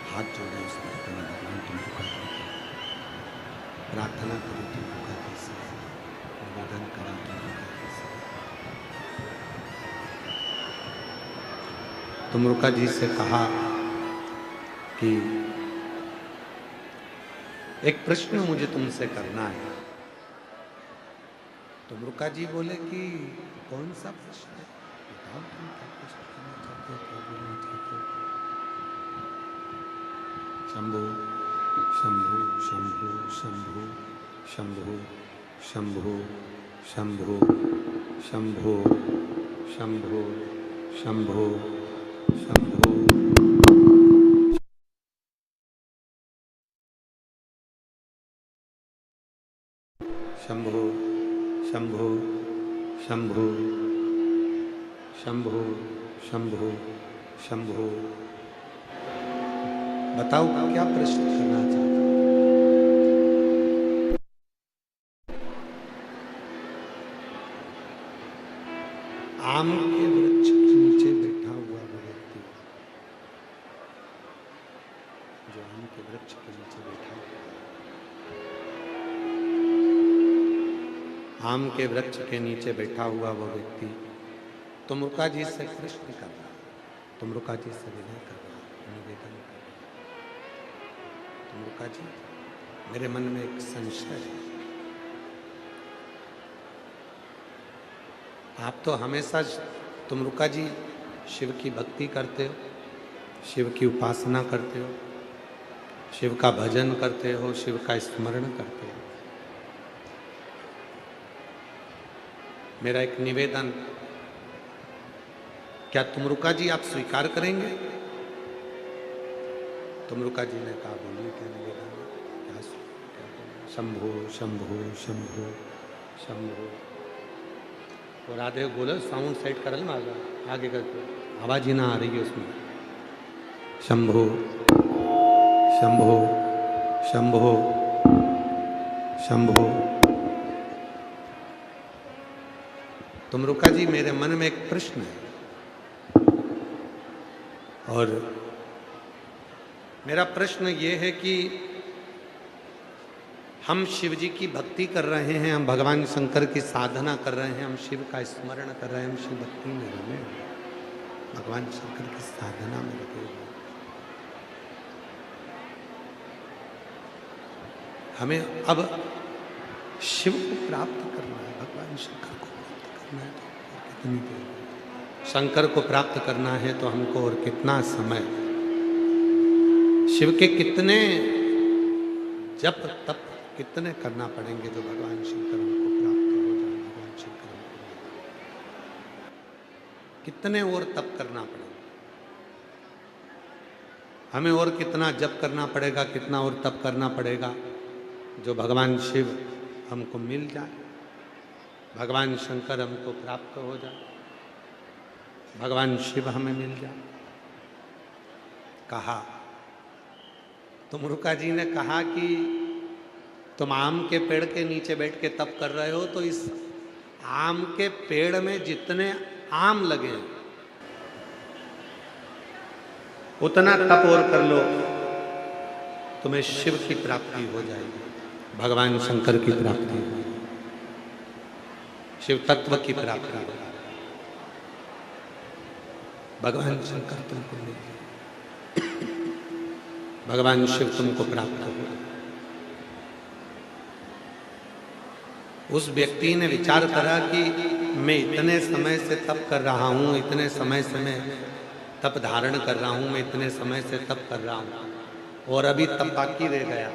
हाथ जोड़े, उस भक्त ने भगवान तुमरुका जी प्रार्थना करी, तुमरुका जी से निवेदन करा, तुमरुका जी से तुमरुका जी से कहा कि एक प्रश्न मुझे तुमसे करना है। तुमरुका जी बोले कि कौन सा प्रश्न है, बताओ तुम क्या प्रश्न करना चाहते हो, क्या बोलना चाहते हो। शंभु शंभु शंभु शंभु शंभु शंभु शंभु शंभु शंभु शंभु शंभु शंभु शंभु शंभु शंभु शंभु शंभु। बताओ क्या प्रश्न करना चाहते हो। आम के वृक्ष के नीचे बैठा हुआ वो व्यक्ति, जो आम के वृक्ष के नीचे बैठा हुआ, आम के वृक्ष के नीचे बैठा हुआ वो व्यक्ति तुमरुका जी से प्रश्न कर रहा, तुमरुका जी से विनय कर रहा, निवेदन कर रहा, तुमरुका जी मेरे मन में एक संशय है। आप तो हमेशा तुमरुका जी शिव की भक्ति करते हो, शिव की उपासना करते हो, शिव का भजन करते हो, शिव का स्मरण करते हो, मेरा एक निवेदन, क्या तुमरुका जी आप स्वीकार करेंगे? तुमरुका जी ने कहा, बोलिए क्या निवेदन है? क्या बोलिए? शंभो शंभो शंभो शंभो। और आधे बोले साउंड सेट कर लेना, आगे करके आवाज ही ना आ रही है उसमें। शंभो शंभो शंभो शंभो। तुमरुका जी, मेरे मन में एक प्रश्न है, और मेरा प्रश्न ये है कि हम शिव जी की भक्ति कर रहे हैं, हम भगवान शंकर की साधना कर रहे हैं, हम शिव का स्मरण कर रहे हैं, हम शिव भक्ति में रहे, भगवान शंकर की साधना में लगे हुए। हमें अब शिव को प्राप्त करना है, भगवान शंकर को प्राप्त करना है, तो कितनी देर? शंकर को प्राप्त करना है तो हमको और कितना समय? शिव के कितने जप तप कितने करना पड़ेंगे जो भगवान शंकर हमको प्राप्त हो जाए? भगवान शंकर हमको कितने और तप करना पड़ेगा? हमें और कितना जप करना पड़ेगा, कितना और तप करना पड़ेगा जो भगवान शिव हमको मिल जाए, भगवान शंकर हमको प्राप्त हो जाए, भगवान शिव हमें मिल जाए? कहा, तुमरुका जी ने कहा कि तुम आम के पेड़ के नीचे बैठ के तप कर रहे हो, तो इस आम के पेड़ में जितने आम लगे हैं उतना तप और कर लो, तुम्हें शिव की प्राप्ति हो जाएगी, भगवान शंकर की प्राप्ति, शिव तत्व की प्राप्ति हो, भगवान शंकर तुमको मिल जाए, भगवान शिव तुमको प्राप्त हो। उस व्यक्ति ने विचार करा कि मैं इतने समय से तप कर रहा हूँ, इतने समय से मैं तप धारण कर रहा हूँ, मैं इतने समय से तप कर रहा हूँ, और अभी तप बाकी रह गया।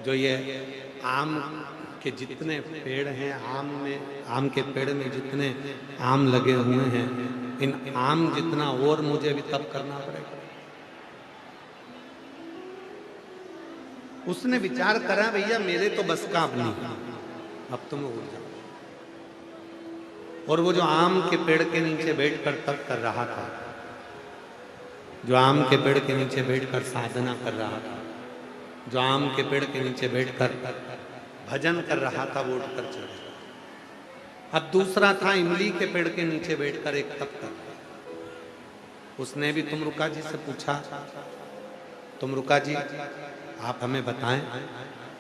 जो ये आम के जितने पेड़ हैं, आम के पेड़ में जितने आम लगे हुए हैं, इन आम जितना और मुझे भी तप करना पड़ेगा। उसने विचार करा, भैया मेरे तो बस का अब नहीं, अब तुम उड़ जाओ। और वो जो आम के पेड़ के नीचे बैठकर तप कर रहा था, जो आम के पेड़ के नीचे बैठकर साधना कर रहा था, जो आम के पेड़ के नीचे बैठकर भजन कर रहा था, वो उठकर चल गया। अब दूसरा था इमली के पेड़ के नीचे बैठकर एक तप कर रहा। उसने भी तुमरुका जी से पूछा, तुमरुका जी आप हमें बताएं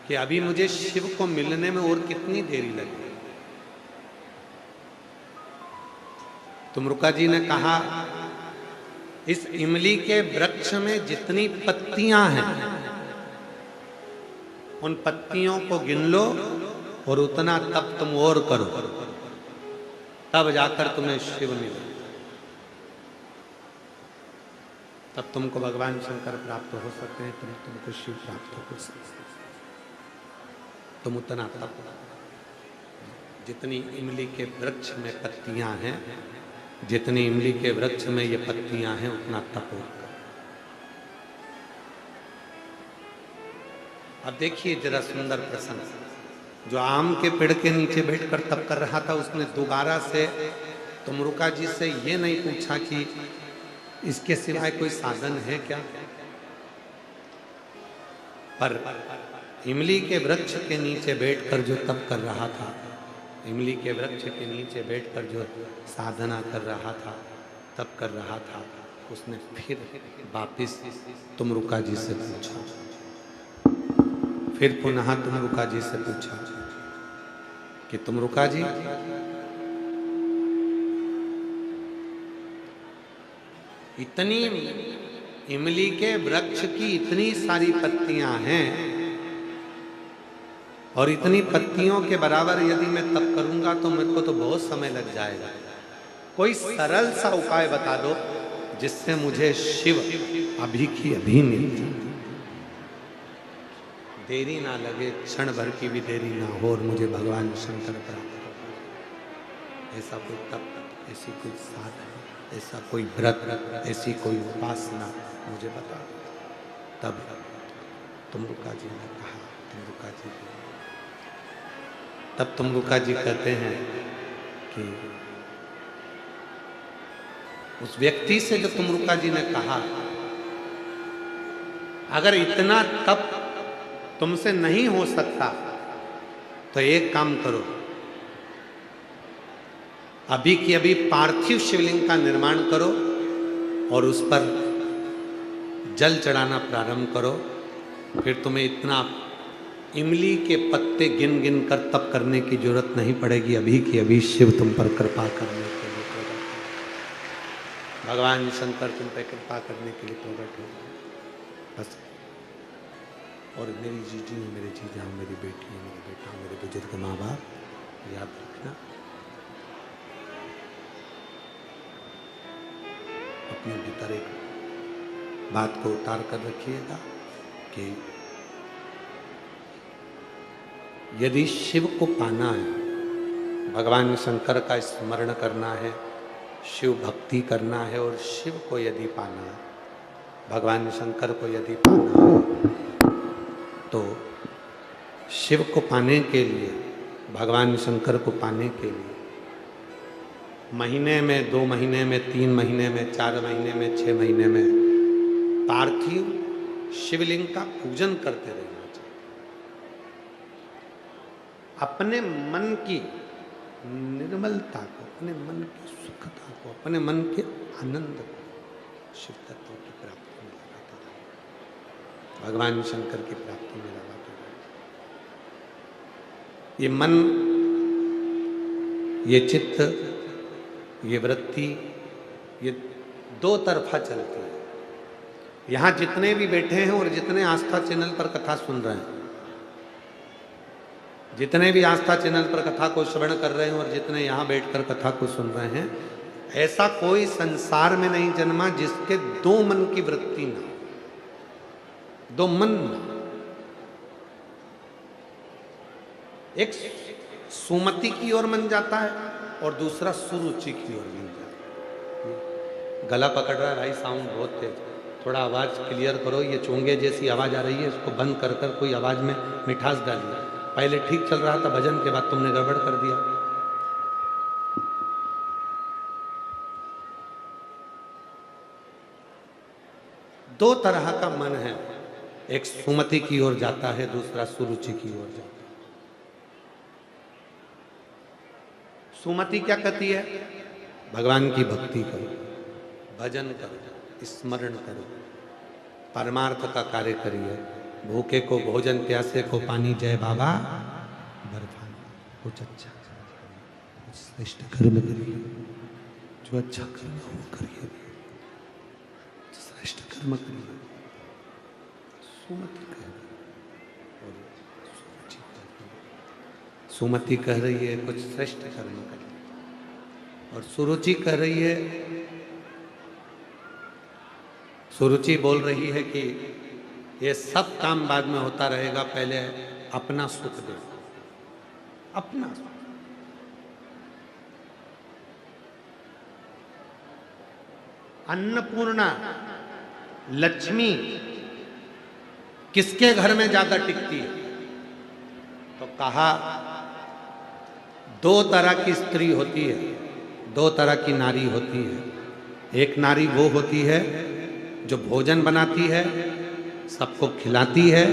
कि अभी मुझे शिव को मिलने में और कितनी देरी लगेगी? तुमरुका जी ने कहा, इस इमली के वृक्ष में जितनी पत्तियां हैं, उन पत्तियों को गिन लो और उतना तप तुम और करो, तब जाकर तुम्हें शिव मिले, तब तुमको भगवान शंकर प्राप्त हो सकते हैं, तुमको शिव प्राप्त हो सकते हैं। तुम उतना तप, जितनी इमली के वृक्ष में पत्तियां हैं, जितनी इमली के वृक्ष में ये पत्तियां हैं, उतना तप हो। अब देखिए जरा सुंदर प्रसंग, जो आम के पेड़ के नीचे बैठकर तप कर रहा था, उसने दोबारा से तुमरुका जी से ये नहीं पूछा कि इसके सिवाय कोई साधन है क्या, पर इमली के वृक्ष के नीचे बैठकर जो तप कर रहा था, इमली के वृक्ष के नीचे बैठकर जो साधना कर रहा था, तप कर रहा था, उसने फिर वापिस तुमरुका जी से पूछा, फिर पुनः तुमरुका जी से पूछा कि तुमरुका जी, इतनी इमली के वृक्ष की इतनी सारी पत्तियां हैं, और इतनी पत्तियों के बराबर यदि मैं तप करूंगा तो मेरे को तो बहुत समय लग जाएगा, कोई सरल सा उपाय बता दो जिससे मुझे शिव अभी की अभी मिल जाए, देरी ना लगे, क्षण भर की भी देरी ना हो और मुझे भगवान शंकर प्राप्त हो। ऐसा कोई तप, ऐसी कोई साधना, ऐसा कोई व्रत, ऐसी कोई उपासना मुझे बता। तब तुमरुका जी ने कहा, तुमरुका जी को, तब तुमरुका जी कहते हैं कि उस व्यक्ति से जो तुमरुका जी ने कहा, अगर इतना तप तुमसे नहीं हो सकता तो एक काम करो, अभी की अभी पार्थिव शिवलिंग का निर्माण करो और उस पर जल चढ़ाना प्रारंभ करो, फिर तुम्हें इतना इमली के पत्ते गिन गिन कर तप करने की जरूरत नहीं पड़ेगी। अभी की अभी शिव तुम पर कृपा करने के लिए प्रकट हो, भगवान शंकर तुम पर कृपा करने के लिए प्रकट हो बस। और मेरी जीजी हो, मेरे जीजा हो, मेरी बेटी हो, मेरा बेटा हो, मेरे बुजुर्ग माँ बाप, याद रखना अपने भीतर एक बात को उतार कर रखिएगा कि यदि शिव को पाना है, भगवान शंकर का स्मरण करना है, शिव भक्ति करना है और शिव को यदि पाना है, भगवान शंकर को यदि पाना है, तो शिव को पाने के लिए, भगवान शंकर को पाने के लिए महीने में, 2 महीने में, 3 महीने में, 4 महीने में, 6 महीने में पार्थिव शिवलिंग का पूजन करते रहना चाहिए। अपने मन की निर्मलता को, अपने मन की सुखता को, अपने मन के आनंद को शिव तत्व की प्राप्ति में लगाते रहे, भगवान शंकर की प्राप्ति में लगाते रहे। ये मन, ये चित्त, ये वृत्ति, ये 2 तरफा चलती है। यहाँ जितने भी बैठे हैं और जितने आस्था चैनल पर कथा सुन रहे हैं, जितने भी आस्था चैनल पर कथा को श्रवण कर रहे हैं और जितने यहाँ बैठकर कथा को सुन रहे हैं, ऐसा कोई संसार में नहीं जन्मा जिसके 2 मन की वृत्ति ना, 2 मन ना। एक सुमति की ओर मन जाता है और दूसरा सुरुचि की ओर मन जाता है। गला पकड़ रहा है भाई, साउंड बहुत तेज, थोड़ा आवाज क्लियर करो, ये चोंगे जैसी आवाज आ रही है, इसको बंद कर कर कोई आवाज में मिठास डालिए। पहले ठीक चल रहा था भजन, के बाद तुमने गड़बड़ कर दिया। दो तरह का मन है, एक सुमति की ओर जाता है, दूसरा सुरुचि की ओर जाता है। सुमति क्या कहती है? भगवान की भक्ति करो, भजन करो, स्मरण करो, परमार्थ का कार्य करिए। भूखे को भोजन, प्यासे को पानी, जय बाबा बर्फान। कुछ अच्छा, कुछ श्रेष्ठ कर्म करिए, जो अच्छा कर्म हो करिए, श्रेष्ठ कर्म करिए। सुमति कह रही और सुमति कह रही है कुछ श्रेष्ठ कर्म करिए, और सुरुचि कह रही है, सुरुचि बोल रही है कि ये सब काम बाद में होता रहेगा, पहले अपना सुख दे, अपना सुख। अन्नपूर्णा लक्ष्मी किसके घर में ज्यादा टिकती है? तो कहा 2 तरह की स्त्री होती है, 2 तरह की नारी होती है। एक नारी वो होती है जो भोजन बनाती है, सबको खिलाती है,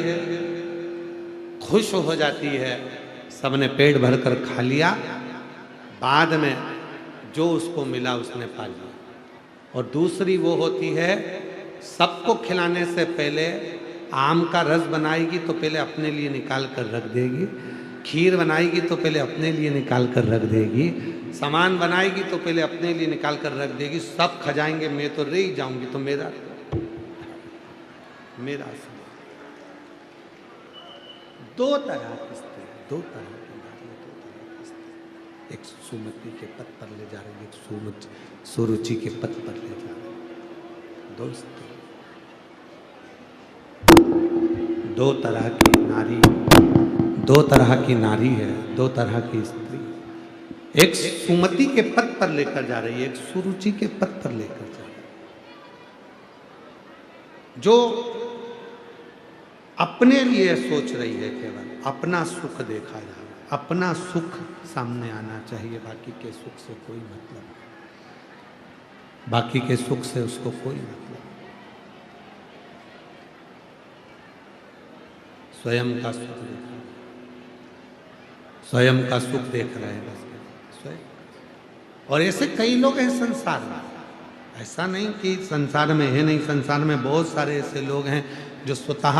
खुश हो जाती है, सबने पेट भरकर खा लिया, बाद में जो उसको मिला उसने पा लिया। और दूसरी वो होती है, सबको खिलाने से पहले आम का रस बनाएगी तो पहले अपने लिए निकाल कर रख देगी, खीर बनाएगी तो पहले अपने लिए निकाल कर रख देगी, सामान बनाएगी तो पहले अपने लिए निकाल कर रख देगी। सब खा जाएंगे, मैं तो रह ही जाऊंगी, तो मेरा दो तरह की स्त्री, 2 तरह की नारी, 2 तरह की स्त्री। एक सुमति के पद पर ले जा रही है, एक सुरुचि के पद पर ले जा रही है। 2 स्त्री, 2 तरह की नारी, 2 तरह की नारी है, 2 तरह की स्त्री। एक सुमति के पद पर लेकर जा रही है, एक सुरुचि के पद पर लेकर जा रही है, जो अपने लिए सोच रही है, केवल अपना सुख देखा जा रहा है, अपना सुख सामने आना चाहिए, बाकी के सुख से कोई मतलब नहीं, बाकी के सुख से उसको कोई मतलब नहीं। स्वयं का सुख देख, स्वयं का सुख देख रहे हैं बस स्वयं। और ऐसे कई लोग हैं संसार में, ऐसा नहीं कि संसार में है नहीं, संसार में बहुत सारे ऐसे लोग हैं जो स्वतः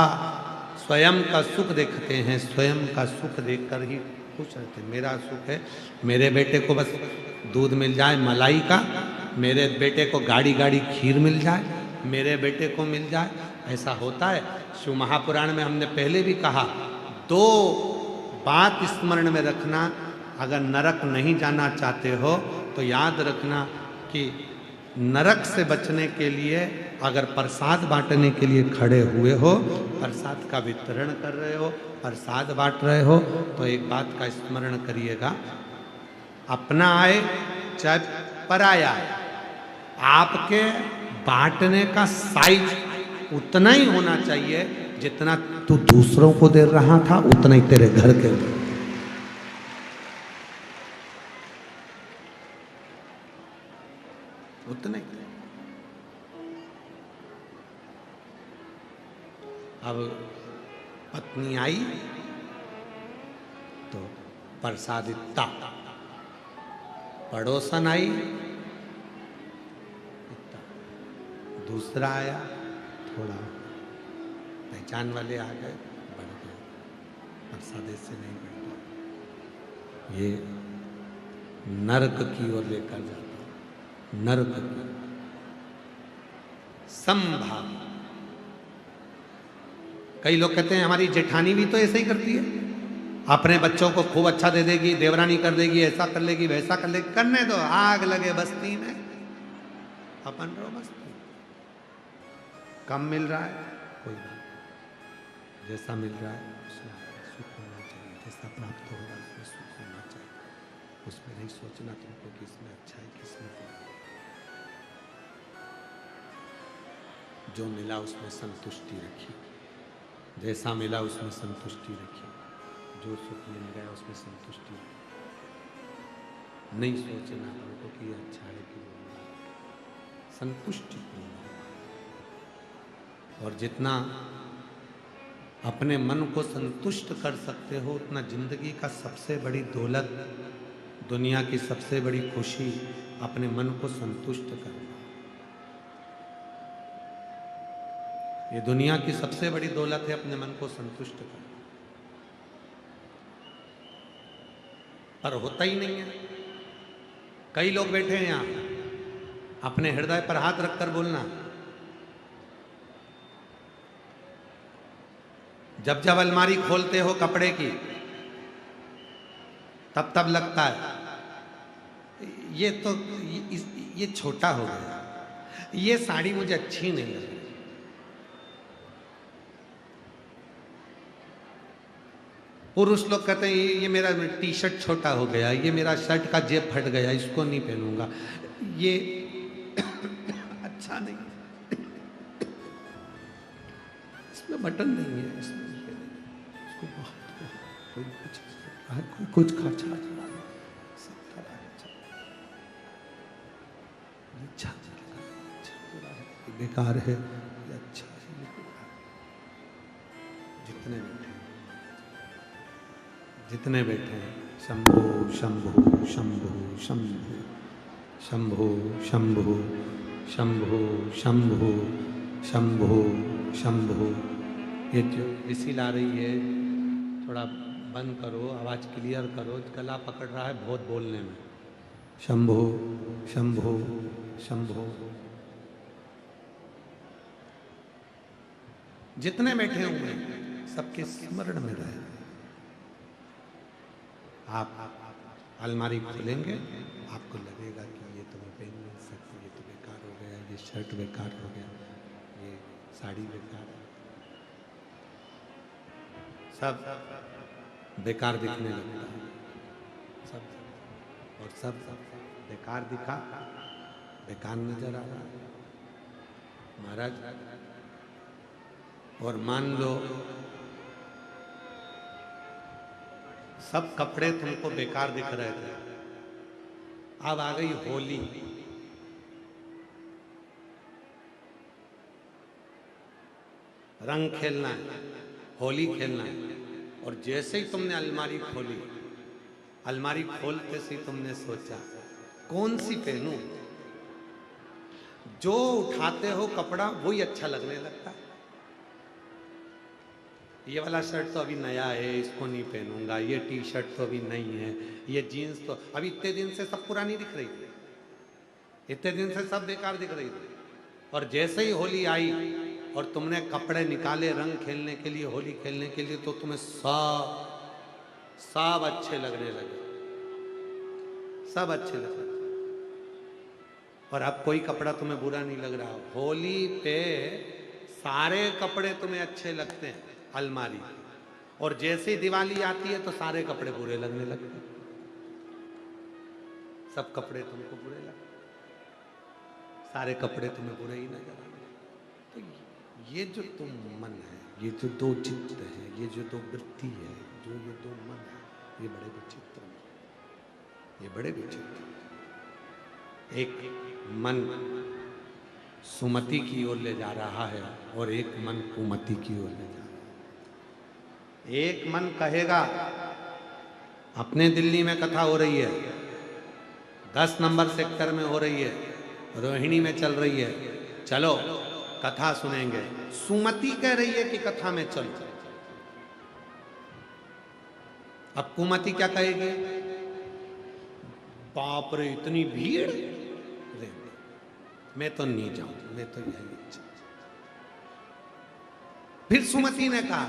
स्वयं का सुख देखते हैं, स्वयं का सुख देखकर ही खुश रहते हैं। मेरा सुख है, मेरे बेटे को बस दूध मिल जाए मलाई का, मेरे बेटे को गाड़ी गाड़ी खीर मिल जाए, मेरे बेटे को मिल जाए, ऐसा होता है। शिव महापुराण में हमने पहले भी कहा, दो बात स्मरण में रखना, अगर नरक नहीं जाना चाहते हो तो याद रखना कि नरक से बचने के लिए अगर प्रसाद बांटने के लिए खड़े हुए हो, प्रसाद का वितरण कर रहे हो, प्रसाद बांट रहे हो, तो एक बात का स्मरण करिएगा, अपना आए चाहे पराया आए, आपके बांटने का साइज उतना ही होना चाहिए जितना तू दूसरों को दे रहा था, उतना ही तेरे घर के उतना ही। अब पत्नी आई तो प्रसाद इतना, पड़ोसन आई इतना, दूसरा आया थोड़ा, पहचान वाले आ गए बढ़ गए, प्रसाद से नहीं बढ़ता। ये नरक की ओर लेकर जाता, नरक की संभाव। कई लोग कहते हैं हमारी जेठानी भी तो ऐसे ही करती है, अपने बच्चों को खूब अच्छा दे देगी, देवरानी कर देगी, ऐसा कर लेगी, वैसा कर लेगी, करने दो, आग लगे बस्ती में, अपन रहो बस्ती। कम मिल रहा है कोई बात, जैसा मिल रहा है उसमें सुख होना चाहिए, जैसा प्राप्त हो रहा है उसमें सुख होना चाहिए, उसमें नहीं सोचना तुमको कि इसमें अच्छा है किसमें बुरा है। जो मिला उसमें संतुष्टि रखी, जैसा मिला उसमें संतुष्टि रखी, जो सुख मिल गया उसमें संतुष्टि रखी। नहीं सोचना तुमको कि ये अच्छा है कि बुरा है, संतुष्टि पूर्ण। और जितना अपने मन को संतुष्ट कर सकते हो, उतना जिंदगी का सबसे बड़ी दौलत, दुनिया की सबसे बड़ी खुशी अपने मन को संतुष्ट करना। ये दुनिया की सबसे बड़ी दौलत है, अपने मन को संतुष्ट करना, पर होता ही नहीं है। कई लोग बैठे हैं यहाँ, अपने हृदय पर हाथ रखकर बोलना, जब जब अलमारी खोलते हो कपड़े की, तब तब लगता है ये तो ये छोटा हो गया, ये साड़ी मुझे अच्छी नहीं लगी। पुरुष लोग कहते हैं ये मेरा टी शर्ट छोटा हो गया, ये मेरा शर्ट का जेब फट गया, इसको नहीं पहनूंगा, ये अच्छा नहीं, इसमें बटन नहीं है, इसमें इसको बहुत कोई कुछ खर्चा अच्छा बेकार है, ये अच्छा है। जितने बैठे हैं शंभो शंभो शंभो शंभो शंभो शंभो शंभो शंभो शंभो शंभो। ये जो विसिल आ रही है थोड़ा बंद करो, आवाज़ क्लियर करो, गला पकड़ रहा है बहुत बोलने में। शंभो शंभो शंभो। जितने बैठे हुए सबके स्मरण में रहे। आप अलमारी खोलेंगे, आपको लगेगा कि ये तो मैं पहन नहीं सकती, ये तो बेकार हो गया, ये शर्ट बेकार हो गया, ये साड़ी बेकार है, सब बेकार दिखने लगता है सब। और सब बेकार दिखा, बेकार नजर आ रहा है महाराज। और मान लो सब कपड़े तुमको बेकार दिख रहे थे, अब आ गई होली, रंग खेलना है, होली खेलना है, और जैसे ही तुमने अलमारी खोली, अलमारी खोलते से तुमने सोचा कौन सी पहनूं, जो उठाते हो कपड़ा वही अच्छा लगने लगता है। ये वाला शर्ट तो अभी नया है, इसको नहीं पहनूंगा, ये टी शर्ट तो अभी नहीं है, ये जीन्स तो अभी इतने दिन से सब पुरानी दिख रही थी, इतने दिन से सब बेकार दिख रही थी। और जैसे ही होली आई और तुमने कपड़े निकाले रंग खेलने के लिए, होली खेलने के लिए, तो तुम्हें सब अच्छे लगने लगे, सब अच्छे लगे। और अब कोई कपड़ा तुम्हें बुरा नहीं लग रहा। होली पे सारे कपड़े तुम्हें अच्छे लगते हैं अलमारी, और जैसे ही दिवाली आती है तो सारे कपड़े बुरे लगने लगते हैं, सब कपड़े तुमको बुरे लगते, सारे कपड़े तुम्हें बुरे ही नजर आते। तो ये जो तुम मन है, ये जो दो चित्त है, ये जो दो वृत्ति है, जो ये दो मन है, ये बड़े विचित्र हैं, ये बड़े विचित्र। एक मन सुमति की ओर ले जा रहा है और एक मन कुमति की ओर ले जा रहा है। एक मन कहेगा, अपने दिल्ली में कथा हो रही है, 10 नंबर सेक्टर में हो रही है, रोहिणी में चल रही है, चलो कथा सुनेंगे। सुमति कह रही है कि कथा में चलो। अब कुमति क्या कहेगी, बाप रे इतनी भीड़, मैं तो नहीं जाऊं, मैं तो यही। फिर सुमति ने कहा,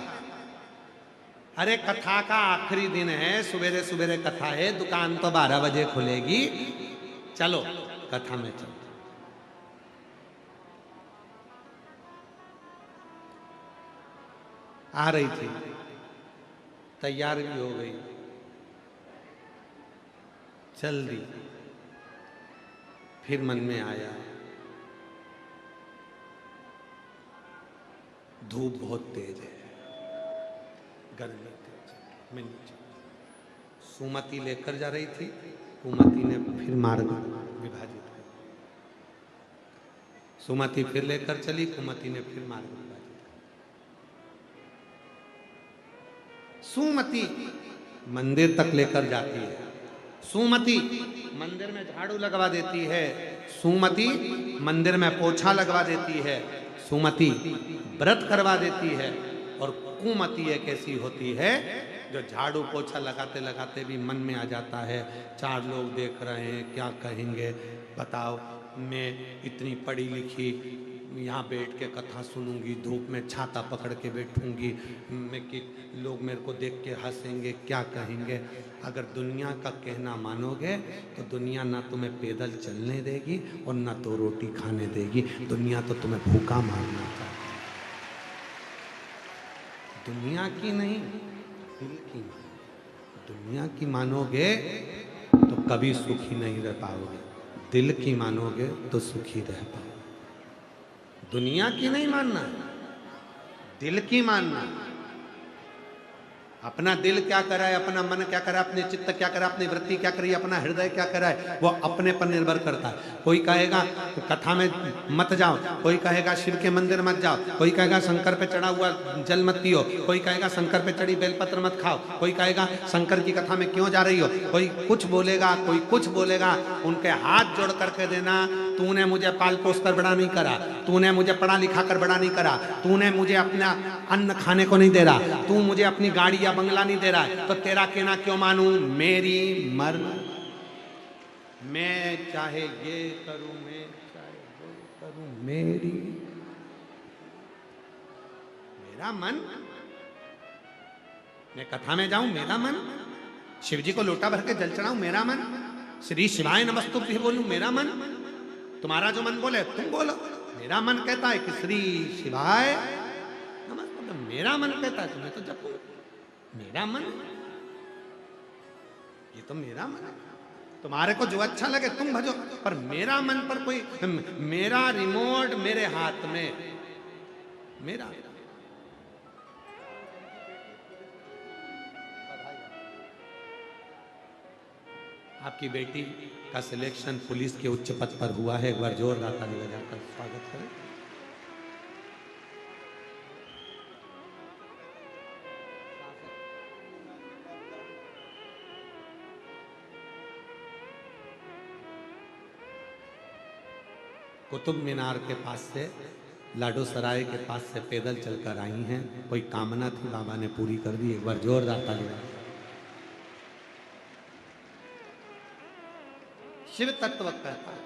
अरे कथा का आखिरी दिन है, सवेरे सवेरे कथा है, दुकान तो 12 बजे खुलेगी, चलो कथा में चलो। आ रही थी, तैयार भी हो गई, चल दी। फिर मन में आया, धूप बहुत तेज है, गर्मी तेज है, मैं नीचे। सुमति लेकर जा रही थी, कुमति ने फिर मार्ग विभाजित किया। सुमति फिर लेकर चली, कुमति ने फिर मार्ग विभाजित किया। सुमति मंदिर तक लेकर जाती है, सुमति मंदिर में झाड़ू लगवा देती है, सुमति मंदिर में पोछा लगवा देती है, सुमति व्रत करवा देती है। और कुमति एक ऐसी होती है जो झाड़ू पोछा लगाते लगाते भी मन में आ जाता है, 4 लोग देख रहे हैं, क्या कहेंगे बताओ, मैं इतनी पढ़ी लिखी यहाँ बैठ के कथा सुनूंगी, धूप में छाता पकड़ के बैठूंगी, मैं कि लोग मेरे को देख के हंसेंगे, क्या कहेंगे। अगर दुनिया का कहना मानोगे तो दुनिया ना तुम्हें पैदल चलने देगी और ना तो रोटी खाने देगी, दुनिया तो तुम्हें भूखा मारना चाहती है। दुनिया की नहीं, दिल की मानो। दुनिया की मानोगे तो कभी सुखी नहीं रह पाओगे, दिल की मानोगे तो सुखी रह पाओगे। दुनिया की नहीं मानना, दिल की मानना। अपना दिल क्या करा है, अपना मन क्या करा है, अपने चित्त क्या करा, अपनी वृत्ति क्या करी, अपना हृदय क्या करा है, वो अपने पर निर्भर करता है। कोई कहेगा कथा में मत जाओ, कोई कहेगा शिव के मंदिर मत जाओ, कोई कहेगा शंकर पे चढ़ा हुआ जल मत पियो, कोई कहेगा शंकर पे चढ़ी बेलपत्र मत खाओ, कोई कहेगा शंकर की कथा में क्यों जा रही हो, कोई कुछ बोलेगा, कोई कुछ बोलेगा। उनके हाथ जोड़ करके देना, तूने मुझे पाल पोस कर बड़ा नहीं करा, तूने मुझे पढ़ा लिखा कर बड़ा नहीं करा, तूने मुझे अपना अन्न खाने को नहीं दे रहा, तू मुझे अपनी गाड़ी या बंगला नहीं दे रहा है, तो तेरा कहना क्यों मानूं। मेरी मर्जी, मैं चाहे ये करूं, मैं चाहे वो करूं, मेरा मन, मैं कथा में जाऊं मेरा मन, शिव जी को लोटा भर के जल चढ़ाऊं मेरा मन, श्री शिवाय नमस्तुभ्यं बोलूं मेरा मन। तुम्हारा जो मन बोले तुम बोलो, मेरा मन कहता है कि श्री शिवाय नमस्तुभ्यं, मेरा मन कहता है तुम्हें तो जपो, मेरा मन, ये तो मेरा मन है। तुम्हारे को जो अच्छा लगे तुम भजो, पर मेरा मन पर कोई, मेरा रिमोट मेरे हाथ में, मेरा। आपकी बेटी का सिलेक्शन पुलिस के उच्च पद पर हुआ है, एक बार जोरदार ताली बजाकर स्वागत करें। कुतुब मीनार के पास से, लाडो सराय के पास से पैदल चलकर आई हैं। कोई कामना थी, बाबा ने पूरी कर दी। एक बार जोरदार ताली। शिव तत्व कहता है,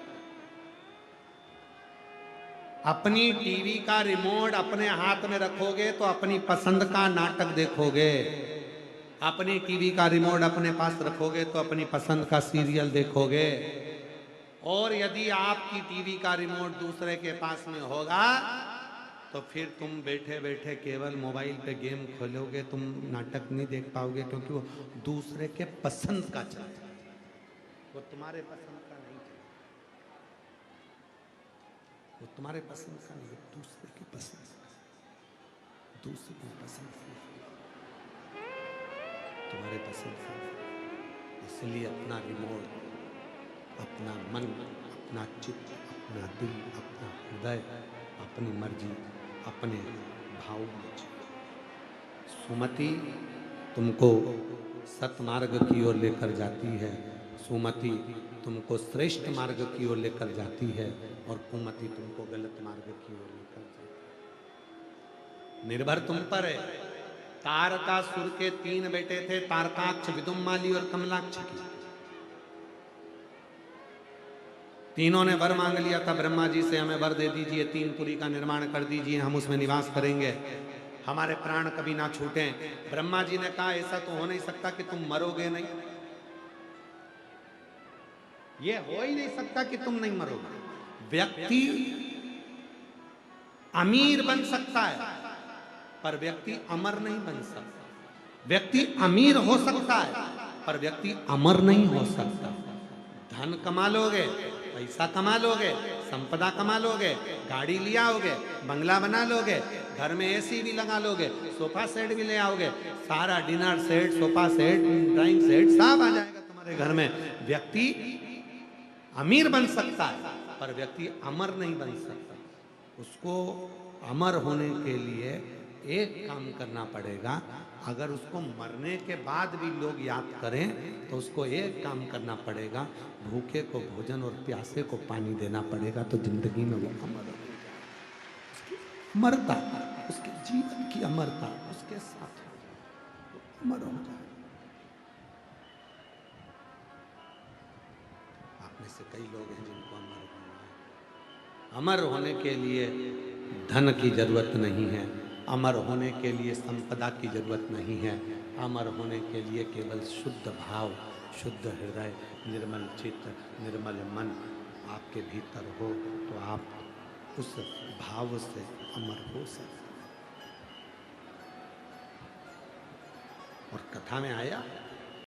अपनी टीवी का रिमोट अपने हाथ में रखोगे तो अपनी पसंद का नाटक देखोगे, अपनी टीवी का रिमोट अपने पास रखोगे तो अपनी पसंद का सीरियल देखोगे, और यदि आपकी टीवी का रिमोट दूसरे के पास में होगा तो फिर तुम बैठे बैठे केवल मोबाइल पे गेम खोलोगे, तुम नाटक नहीं देख पाओगे, क्योंकि वो दूसरे के पसंद का चलता है, वो तुम्हारे पसंद का नहीं चलता, वो तुम्हारे पसंद का नहीं, दूसरे की पसंद का, दूसरे की पसंद का, तुम्हारे पसंद का। इसलिए अपना रिमोट, अपना मन, अपना चित्त, अपना दिल, अपना हृदय, अपनी मर्जी, अपने भाव में। सुमति तुमको सतमार्ग की ओर लेकर जाती है, सुमति तुमको श्रेष्ठ मार्ग की ओर लेकर जाती है, और कुमति तुमको गलत मार्ग की ओर लेकर जाती है। निर्भर तुम पर है। तारकासुर के 3 बेटे थे, तारकाक्ष, विदुम्माली और कमलाक्ष की। तीनों ने वर मांग लिया था ब्रह्मा जी से, हमें वर दे दीजिए, 3 पुरी का निर्माण कर दीजिए, हम उसमें निवास करेंगे, हमारे प्राण कभी ना छूटें। ब्रह्मा जी ने कहा ऐसा तो हो नहीं सकता कि तुम मरोगे नहीं, ये हो ही नहीं सकता कि तुम नहीं मरोगे। व्यक्ति अमीर बन सकता है पर व्यक्ति अमर नहीं बन सकता। व्यक्ति अमीर हो सकता है पर व्यक्ति अमर नहीं हो सकता। धन कमा लोगे, पैसा कमा लोगे, संपदा कमा लोगे, गाड़ी लिया आओगे, बंगला बना लोगे, घर में एसी भी लगा लोगे, सोफा सेट भी ले आओगे, सारा dinner set, sofa set, drawing set सब आ जाएगा तुम्हारे घर में। व्यक्ति अमीर बन सकता है पर व्यक्ति अमर नहीं बन सकता। उसको अमर होने के लिए एक काम करना पड़ेगा। अगर उसको मरने के बाद भी लोग याद करें तो उसको एक काम करना पड़ेगा, भूखे को भोजन और प्यासे को पानी देना पड़ेगा, तो जिंदगी में वो अमर हो जाए। मरता, उसके जीवन की अमरता उसके साथ तो अमर हो जाए। आप में से कई लोग हैं जिनको अमर होना है। अमर होने के लिए धन की जरूरत नहीं है, अमर होने के लिए संपदा की जरूरत नहीं है। अमर होने के लिए केवल शुद्ध भाव, शुद्ध हृदय, निर्मल चित्त, निर्मल मन आपके भीतर हो तो आप उस भाव से अमर हो सकते। और कथा में आया